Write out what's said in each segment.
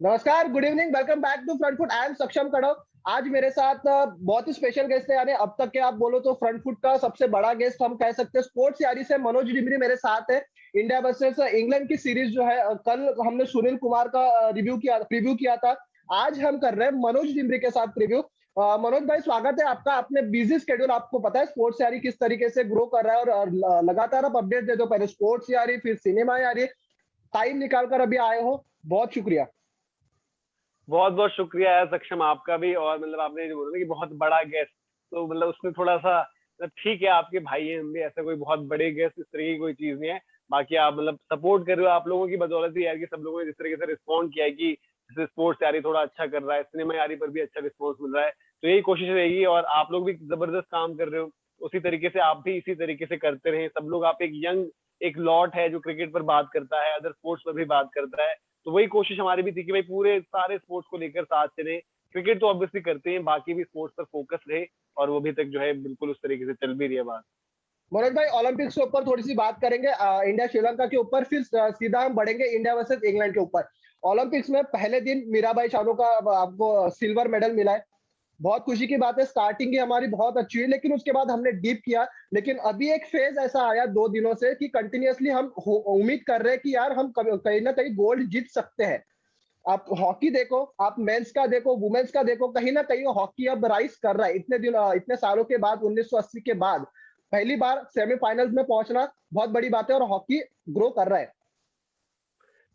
नमस्कार, good evening, welcome back to front foot. I am Saksham Kadav. आज मेरे साथ बहुत ही स्पेशल गेस्ट है, यानी अब तक के आप बोलो तो फ्रंट फुट का सबसे बड़ा गेस्ट हम कह सकते हैं। स्पोर्ट्स यारी से मनोज डिमरी मेरे साथ है। इंडिया वर्सेस इंग्लैंड की सीरीज जो है, कल हमने सुनील कुमार का प्रीव्यू किया था। आज हम कर रहे हैं मनोज डिमरी के साथ प्रीव्यू। मनोज भाई, स्वागत है आपका। अपने बिजी स्केड्यूल, आपको पता है स्पोर्ट्स यारी किस तरीके से ग्रो कर रहा है, और लगातार आप अपडेट दे दो। पहले स्पोर्ट्स यारी, फिर सिनेमा यारी, टाइम निकाल कर अभी आए हो, बहुत शुक्रिया। बहुत बहुत शुक्रिया है सक्षम आपका भी। और मतलब आपने जो बोला ना कि बहुत बड़ा गेस्ट, तो मतलब उसमें थोड़ा सा मतलब ठीक है, आपके भाई हैं हम भी, ऐसा कोई बहुत बड़े गेस्ट इस तरह की कोई चीज नहीं है। बाकी आप मतलब सपोर्ट कर रहे हो, आप लोगों की बदौलत ही यार कि सब लोगों ने जिस तरीके से रिस्पॉन्ड किया है कि जैसे स्पोर्ट्स यारी थोड़ा अच्छा कर रहा है, सिनेमा यारी पर भी अच्छा रिस्पॉन्स मिल रहा है, तो यही कोशिश रहेगी। और आप लोग भी जबरदस्त काम कर रहे हो, उसी तरीके से आप भी इसी तरीके से करते रहे सब लोग। आप एक यंग एक लॉट है जो क्रिकेट पर बात करता है, अदर स्पोर्ट्स पर भी बात करता है, तो वही कोशिश हमारी भी थी कि भाई पूरे सारे स्पोर्ट्स को लेकर साथ चले। क्रिकेट तो ऑब्वियसली करते हैं, बाकी भी स्पोर्ट्स पर फोकस रहे, और वो भी तक जो है बिल्कुल उस तरीके से चल भी रही है बात। मनोज भाई, ओलंपिक्स के ऊपर थोड़ी सी बात करेंगे, इंडिया श्रीलंका के ऊपर, फिर सीधा हम बढ़ेंगे इंडिया वर्सेस इंग्लैंड के ऊपर। ओलंपिक्स में पहले दिन मीराबाई चानू का आपको सिल्वर मेडल मिला है। बहुत खुशी की बात है। स्टार्टिंग ही हमारी बहुत अच्छी हुई, लेकिन उसके बाद हमने डीप किया। लेकिन अभी एक फेज ऐसा आया 2 दिनों से कि कंटिन्यूअसली हम उम्मीद कर रहे हैं कि यार हम कहीं ना कहीं गोल्ड जीत सकते हैं। आप हॉकी देखो, आप मेंस का देखो, वुमेन्स का देखो, कहीं ना कहीं हॉकी अब राइज कर रहा है। इतने सालों के बाद, 1980 के बाद पहली बार सेमीफाइनल्स में पहुंचना बहुत बड़ी बात है, और हॉकी ग्रो कर रहा है।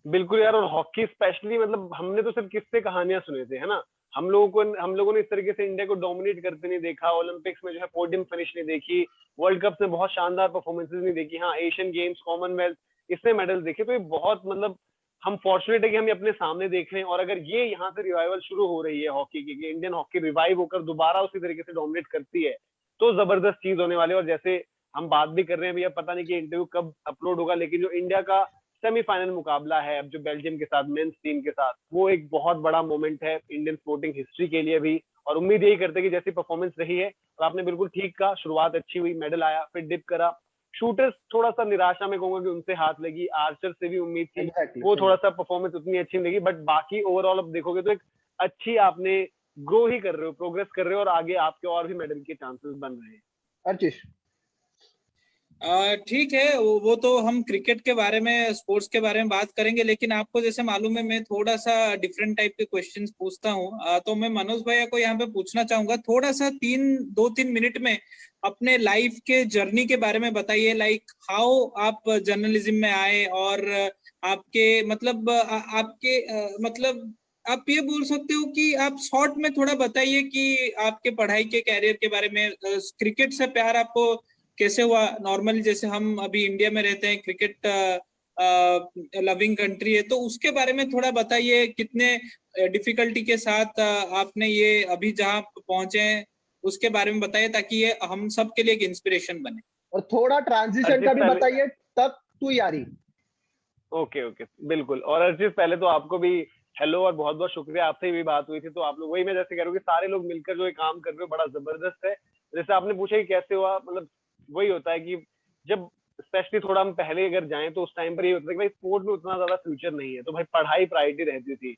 बिल्कुल यार, और हॉकी स्पेशली मतलब हमने तो सिर्फ किस्से कहानियां सुने थे, है ना। हम लोगों ने इस तरीके से इंडिया को डोमिनेट करते नहीं देखा, ओलंपिक्स में जो है पोडियम फिनिश नहीं देखी, वर्ल्ड कप में बहुत शानदार परफॉर्मेंसेज नहीं देखी। हाँ, एशियन गेम्स, कॉमनवेल्थ, इसमें मेडल देखे, तो ये बहुत मतलब हम फॉर्चुनेट है कि हम ये अपने सामने देख रहे हैं। और अगर ये यहाँ से रिवाइवल शुरू हो रही है हॉकी की, कि इंडियन हॉकी रिवाइव होकर दोबारा उसी तरीके से डोमिनेट करती है, तो जबरदस्त चीज होने वाली है। और जैसे हम बात भी कर रहे हैं भैया, पता नहीं कि इंटरव्यू कब अपलोड होगा, लेकिन जो इंडिया का सेमीफाइनल मुकाबला है अब जो बेल्जियम के साथ, मेंस टीम के साथ, वो एक बहुत बड़ा मोमेंट है इंडियन स्पोर्टिंग हिस्ट्री के लिए भी। और उम्मीद यही करते हैं कि जैसी परफॉर्मेंस रही है, और आपने बिल्कुल ठीक कहा, शुरुआत अच्छी हुई, मेडल आया, फिर डिप करा। शूटर्स थोड़ा सा निराशा में कहूंगा कि उनसे हाथ लगी, आर्चर से भी उम्मीद थी, एग्जैक्टली। वो थोड़ा सा परफॉर्मेंस उतनी अच्छी नहीं लगी, बट बाकी ओवरऑल अब देखोगे तो एक अच्छी आपने ग्रो ही कर रहे हो, प्रोग्रेस कर रहे हो, और आगे आपके और भी मेडल के चांसेस बन रहे हैं। अर्चिश। ठीक है, वो तो हम क्रिकेट के बारे में, स्पोर्ट्स के बारे में बात करेंगे, लेकिन आपको जैसे मालूम है मैं थोड़ा सा डिफरेंट टाइप के क्वेश्चंस पूछता हूँ। तो मैं मनोज भैया को यहाँ पे पूछना चाहूंगा, थोड़ा सा 2-3 मिनट में अपने लाइफ के जर्नी के बारे में बताइए। लाइक हाउ आप जर्नलिज्म में आए, और आपके मतलब मतलब आप ये बोल सकते हो कि आप शॉर्ट में थोड़ा बताइए कि आपके पढ़ाई के कैरियर के बारे में, क्रिकेट से प्यार आपको कैसे हुआ। नॉर्मली जैसे हम अभी इंडिया में रहते हैं, क्रिकेट लविंग कंट्री है, तो उसके बारे में थोड़ा बताइए। कितने डिफिकल्टी के साथ आपने ये अभी जहाँ पहुंचे हैं उसके बारे में बताइए, ताकि ये हम सब के लिए एक इंस्पिरेशन बने। और थोड़ा ट्रांजिशन अर्चित का भी पहले, बताइए, तब तू यारी। ओके ओके बिल्कुल। और अर्चित पहले तो आपको भी हेलो, और बहुत बहुत शुक्रिया, आपसे भी बात हुई थी, तो आप लोग वही मैं जैसे कह रहा हूँ कि सारे लोग मिलकर जो ये काम कर रहे हो बड़ा जबरदस्त है। जैसे आपने पूछा कि कैसे हुआ, मतलब वही होता है कि जब स्पेशली थोड़ा हम पहले अगर जाएं तो उस टाइम पर ये होता है कि भाई स्पोर्ट में उतना ज्यादा फ्यूचर नहीं है, तो भाई पढ़ाई प्रायोरिटी रहती थी।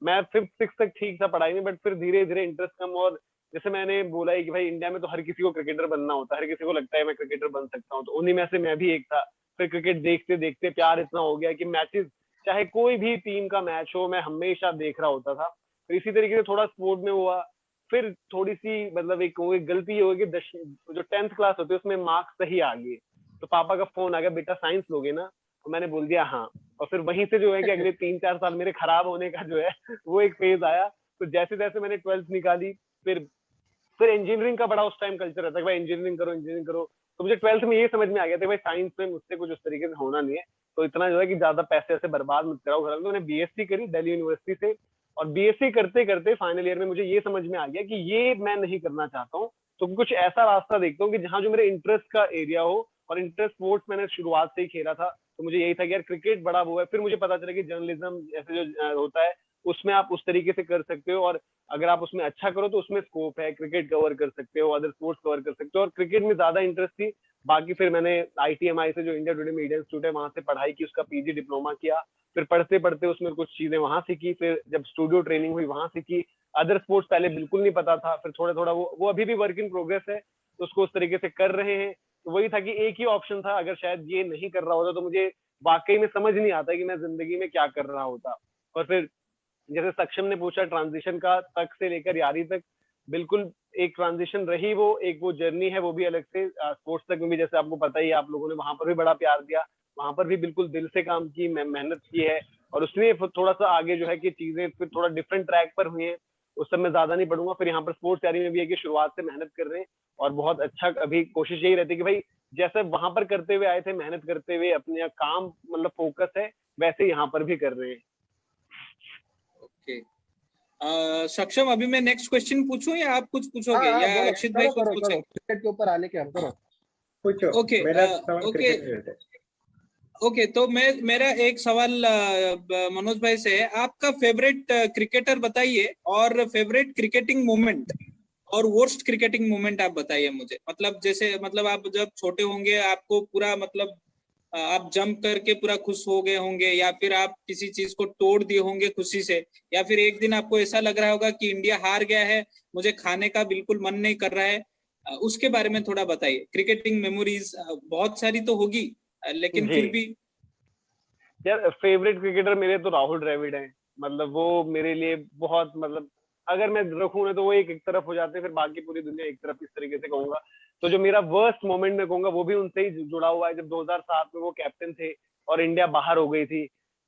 मैं 5th 6th तक ठीक था पढ़ाई में, बट फिर धीरे धीरे इंटरेस्ट कम। और जैसे मैंने बोला है कि भाई इंडिया में तो हर किसी को क्रिकेटर बनना होता है, हर किसी को लगता है मैं क्रिकेटर बन सकता हूँ, तो उन्हीं में से मैं भी एक था। फिर क्रिकेट देखते देखते प्यार इतना हो गया कि मैचेस, चाहे कोई भी टीम का मैच हो, मैं हमेशा देख रहा होता था। फिर इसी तरीके से थोड़ा स्पोर्ट में हुआ। फिर थोड़ी सी मतलब एक गलती हो गई, जो 10th क्लास होती है उसमें मार्क्स सही आ गए, तो पापा का फोन आ गया, बेटा साइंस लोगे ना, तो मैंने बोल दिया हाँ। और फिर वहीं से जो है कि अगले 3-4 साल मेरे खराब होने का जो है वो एक फेज आया। तो जैसे जैसे मैंने 12th निकाली, फिर इंजीनियरिंग का बड़ा उस टाइम कल्चर रहता है, भाई इंजीनियरिंग करो इंजीनियरिंग करो। तो मुझे 12th में ये समझ में आ गया था भाई साइंस में मुझसे कुछ उस तरीके से होना नहीं है, तो इतना जो है कि ज्यादा पैसे ऐसे बर्बाद मत कराओ घर में। तो मैंने बीएससी करी दिल्ली यूनिवर्सिटी से, और बीएससी करते करते फाइनल ईयर में मुझे ये समझ में आ गया कि ये मैं नहीं करना चाहता हूँ, तो कुछ ऐसा रास्ता देखता हूँ कि जहाँ जो मेरे इंटरेस्ट का एरिया हो। और इंटरेस्ट स्पोर्ट्स मैंने शुरुआत से ही खेला था, तो मुझे यही था कि यार क्रिकेट बड़ा वो है। फिर मुझे पता चला कि जर्नलिज्म ऐसे जो होता है उसमें आप उस तरीके से कर सकते हो, और अगर आप उसमें अच्छा करो तो उसमें स्कोप है, क्रिकेट कवर कर सकते हो, अदर स्पोर्ट्स कवर कर सकते हो। और क्रिकेट में ज्यादा इंटरेस्ट थी, बाकी फिर मैंने ITMI से जो इंडिया टुडे मीडिया इंस्टीट्यूट है वहां से पढ़ाई की, उसका PG डिप्लोमा किया। फिर पढ़ते पढ़ते उसमें कुछ चीजें वहां सीखी, फिर जब स्टूडियो ट्रेनिंग हुई वहां सीखी। अदर स्पोर्ट्स पहले बिल्कुल नहीं पता था, फिर थोड़ा थोड़ा वो अभी भी वर्क इन प्रोग्रेस है, तो उसको उस तरीके से कर रहे हैं। तो वही था कि एक ही ऑप्शन था, अगर शायद ये नहीं कर रहा होता तो मुझे वाकई में समझ नहीं आता कि मैं जिंदगी में क्या कर रहा होता। और फिर जैसे सक्षम ने पूछा ट्रांजिशन का, तक से लेकर यारी तक, बिल्कुल एक ट्रांजिशन रही, वो एक वो जर्नी है, वो भी अलग से। स्पोर्ट्स तक में भी जैसे आपको पता ही है, आप लोगों ने वहां पर भी बड़ा प्यार दिया, वहां पर भी बिल्कुल दिल से काम की, मेहनत की है। और उसमें थोड़ा सा आगे जो है कि चीजें फिर थोड़ा डिफरेंट ट्रैक पर हुई हैं, उस सब में ज्यादा नहीं पढ़ूंगा। फिर यहाँ पर स्पोर्ट्स तैयारी में भी है कि शुरुआत से मेहनत कर रहे हैं, और बहुत अच्छा अभी कोशिश यही रहती है कि भाई जैसे वहां पर करते हुए आए थे, मेहनत करते हुए अपने काम मतलब फोकस है, वैसे यहाँ पर भी कर रहे हैं। ओके सक्षम, अभी मैं नेक्स्ट क्वेश्चन पूछूं या आप कुछ पूछोगे, हाँ, या बोलो, अक्षित भाई कुछ पूछेंगे? क्रिकेट के ऊपर आने के हम करो। पूछो। ओके मेरा सवाल ओके क्रिकेट रिलेटेड। ओके, तो मेरा एक सवाल मनोज भाई से है, आपका फेवरेट क्रिकेटर बताइए, और फेवरेट क्रिकेटिंग मोमेंट और वर्स्ट क्रिकेटिंग मोमेंट आप बताइए मुझे। मतलब जैसे, मतलब आप जब छोटे होंगे आपको पूरा मतलब आप जंप करके पूरा खुश हो गए होंगे, या फिर आप किसी चीज को तोड़ दिए होंगे खुशी से, या फिर एक दिन आपको ऐसा लग रहा होगा कि इंडिया हार गया है, मुझे खाने का बिल्कुल मन नहीं कर रहा है, उसके बारे में थोड़ा बताइए। क्रिकेटिंग मेमोरीज बहुत सारी तो होगी, लेकिन जी फिर भी। यार, फेवरेट क्रिकेटर मेरे तो राहुल द्रविड़ हैं। मतलब वो मेरे लिए बहुत, मतलब अगर मैं रखूं ना तो वो एक तरफ हो जाते हैं, फिर बाकी पूरी दुनिया एक तरफ, इस तरीके से कहूंगा। तो जो मेरा वर्स्ट मोमेंट मैं कहूंगा, वो भी उनसे ही जुड़ा हुआ है, जब 2007 में वो कैप्टन थे और इंडिया बाहर हो गई थी।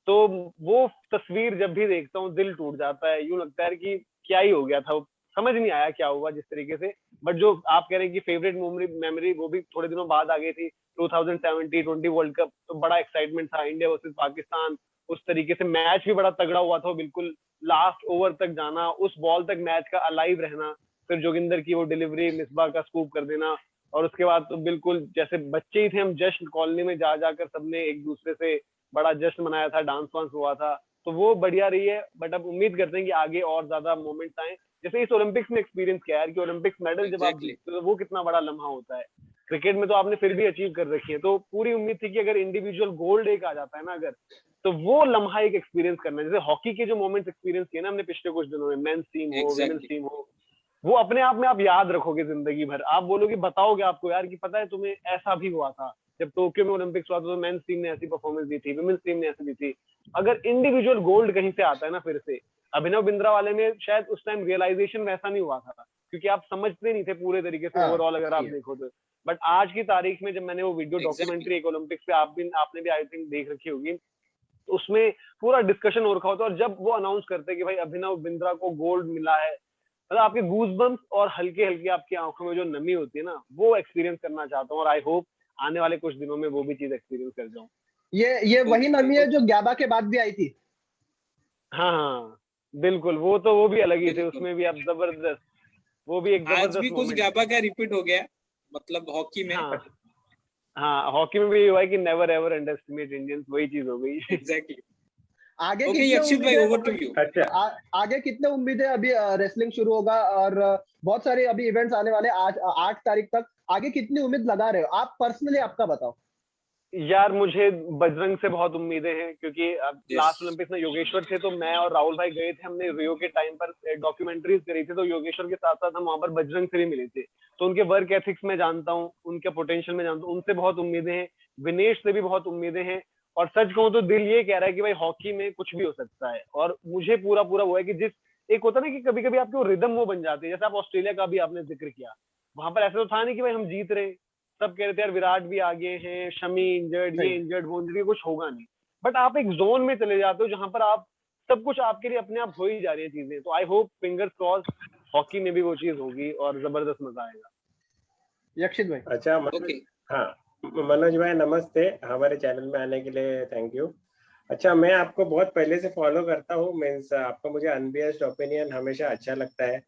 तो वो तस्वीर जब भी देखता हूँ दिल टूट जाता है, यूं लगता है कि क्या ही हो गया था, समझ नहीं आया क्या हुआ जिस तरीके से। बट जो आप कह रहे हैं कि फेवरेट मेमोरी, वो भी थोड़े दिनों बाद आ गई थी। 2017 T20 वर्ल्ड कप, तो बड़ा एक्साइटमेंट था, इंडिया वर्सेस पाकिस्तान। उस तरीके से मैच भी बड़ा तगड़ा हुआ था, बिल्कुल लास्ट ओवर तक जाना, उस बॉल तक मैच का अलाइव रहना, फिर जोगिंदर की वो डिलीवरी, मिसबा का स्कूप कर देना। और उसके बाद तो बिल्कुल जैसे बच्चे ही थे हम, जश्न कॉलोनी में जा जाकर सबने एक दूसरे से बड़ा जश्न मनाया था, डांस वांस हुआ था। तो वो बढ़िया रही है। बट अब उम्मीद करते हैं कि आगे और ज्यादा मोमेंट्स आए। जैसे इस ओलंपिक्स में एक्सपीरियंस किया है कि ओलंपिक्स मेडल जब आप जीतते हो तो वो कितना बड़ा लम्हा होता है। क्रिकेट में तो आपने फिर भी अचीव कर रखी है, तो पूरी उम्मीद थी कि अगर इंडिविजुअल गोल्ड एक आ जाता है ना अगर, तो वो लम्हा एक एक्सपीरियंस करना है। जैसे हॉकी के जो मोमेंट्स एक्सपीरियंस किए ना हमने पिछले कुछ दिनों में, मेंस टीम हो, वुमेन्स टीम हो, वो अपने आप में आप याद रखोगे जिंदगी भर। आप बोलोगे, बताओगे आपको यार कि पता है तुम्हें ऐसा भी हुआ था जब टोक्यो में ओलंपिक्स हुआ था, तो मेंस टीम ने ऐसी परफॉर्मेंस दी थी, वुमेन्स टीम ने ऐसी दी थी। अगर इंडिविजुअल गोल्ड कहीं से आता है ना फिर से, अभिनव बिंद्रा वाले में शायद उस टाइम रियलाइजेशन वैसा नहीं हुआ था, क्योंकि आप समझते नहीं थे पूरे तरीके से ओवरऑल, अगर आप देखो तो। बट आज की तारीख में जब मैंने वो वीडियो डॉक्यूमेंट्री एक ओलंपिक्स पे आपने भी आई थिंक देख रखी होगी, तो उसमें पूरा डिस्कशन हो रखा होता है। और जब वो अनाउंस करते हैं कि भाई अभिनव बिंद्रा को गोल्ड मिला है, मतलब आपके गूजबम्स और हल्के हल्के आपकी आंखों में जो नमी होती है ना, वो एक्सपीरियंस करना चाहता हूँ। और आई होप आने वाले कुछ दिनों में वो भी चीज एक्सपीरियंस कर जाऊं। ये वही नमी है जो ग्याबा के बाद भी आई थी। हाँ बिल्कुल, वो भी अलग ही थे, उसमें भी आप जबरदस्त, वो भी एक जबरदस्त आज भी कुछ ग्याबा का रिपीट हो गया, मतलब हॉकी में। हाँ हाँ, हॉकी में भी ये हुआ है कि नेवर एवर अंडरएस्टिमेट इंडियंस, वही चीज हो गई। एग्जैक्टली। आगे ओके कितने यक्षित भाई, ओवर टू यू। अच्छा, आगे कितने उम्मीद है? अभी रेसलिंग शुरू होगा और बहुत सारे अभी इवेंट्स आने वाले, आज 8 तारीख तक। आगे कितनी उम्मीद लगा रहे हो आप पर्सनली? आपका बताओ। यार मुझे बजरंग से बहुत उम्मीदें हैं, क्योंकि लास्ट Yes. ओलंपिक्स में योगेश्वर थे, तो मैं और राहुल भाई गए थे, हमने रियो के टाइम पर डॉक्यूमेंट्रीज करी थी, तो योगेश्वर के साथ साथ हम वहां पर बजरंग से भी मिले थे। तो उनके वर्क एथिक्स में जानता हूँ, उनके पोटेंशियल में जानता हूँ, उनसे बहुत उम्मीदें हैं। विनेश से भी बहुत उम्मीदें हैं। और सच कहूँ तो दिल ये कह रहा है कि भाई हॉकी में कुछ भी हो सकता है। और मुझे पूरा पूरा वो है कि जिस एक होता ना कि कभी कभी आपकी वो रिदम वो बन जाती है, जैसे आप ऑस्ट्रेलिया का भी आपने जिक्र किया, वहां पर ऐसा तो था नहीं कि भाई हम जीत रहे, सब कह रहे थे यार विराट भी आगे हैं, शमी इंजर्ड, ये इंजर्ड, वो इंजर्ड, कुछ होगा नहीं। बट आप एक जोन में चले जाते हो जहां पर आप सब कुछ आपके लिए अपने आप हो ही जा रही है चीजें। तो I hope, fingers cross, hockey में भी वो चीज होगी और जबरदस्त मजा आएगा। यक्षित भाई। अच्छा ओके हाँ, मनोज भाई नमस्ते, हमारे चैनल में आने के लिए थैंक यू। अच्छा, मैं आपको बहुत पहले से फॉलो करता हूँ, मीन्स आपका मुझे अनबियस्ड ओपिनियन हमेशा अच्छा लगता है।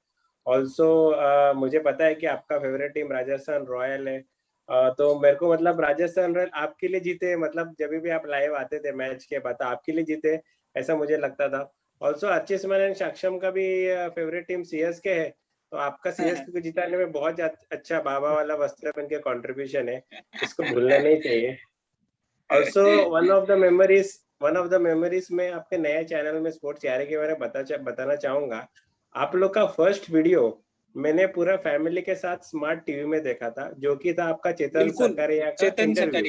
ऑल्सो मुझे पता है कि आपका फेवरेट टीम राजस्थान रॉयल है। तो मेरे को मतलब राजस्थान रॉयल आपके लिए जीते, मतलब जब भी आप लाइव आते थे मैच के बाद आपके लिए जीते, ऐसा मुझे लगता था। ऑल्सो अर्चित मैन एंड सक्षम का भी फेवरेट टीम CSK है। तो आपका सीएसके को जिताने में बहुत अच्छा बाबा वाला वस्त्र पहन के कंट्रीब्यूशन है, इसको भूलना नहीं चाहिए। Also one of the memories में आपके नए चैनल में स्पोर्ट्स 11 के बारे में बताना चाहूंगा। आप लोग का फर्स्ट वीडियो मैंने पूरा फैमिली के साथ स्मार्ट टीवी में देखा था, जो कि था आपका चेतन सरकारिया का interview.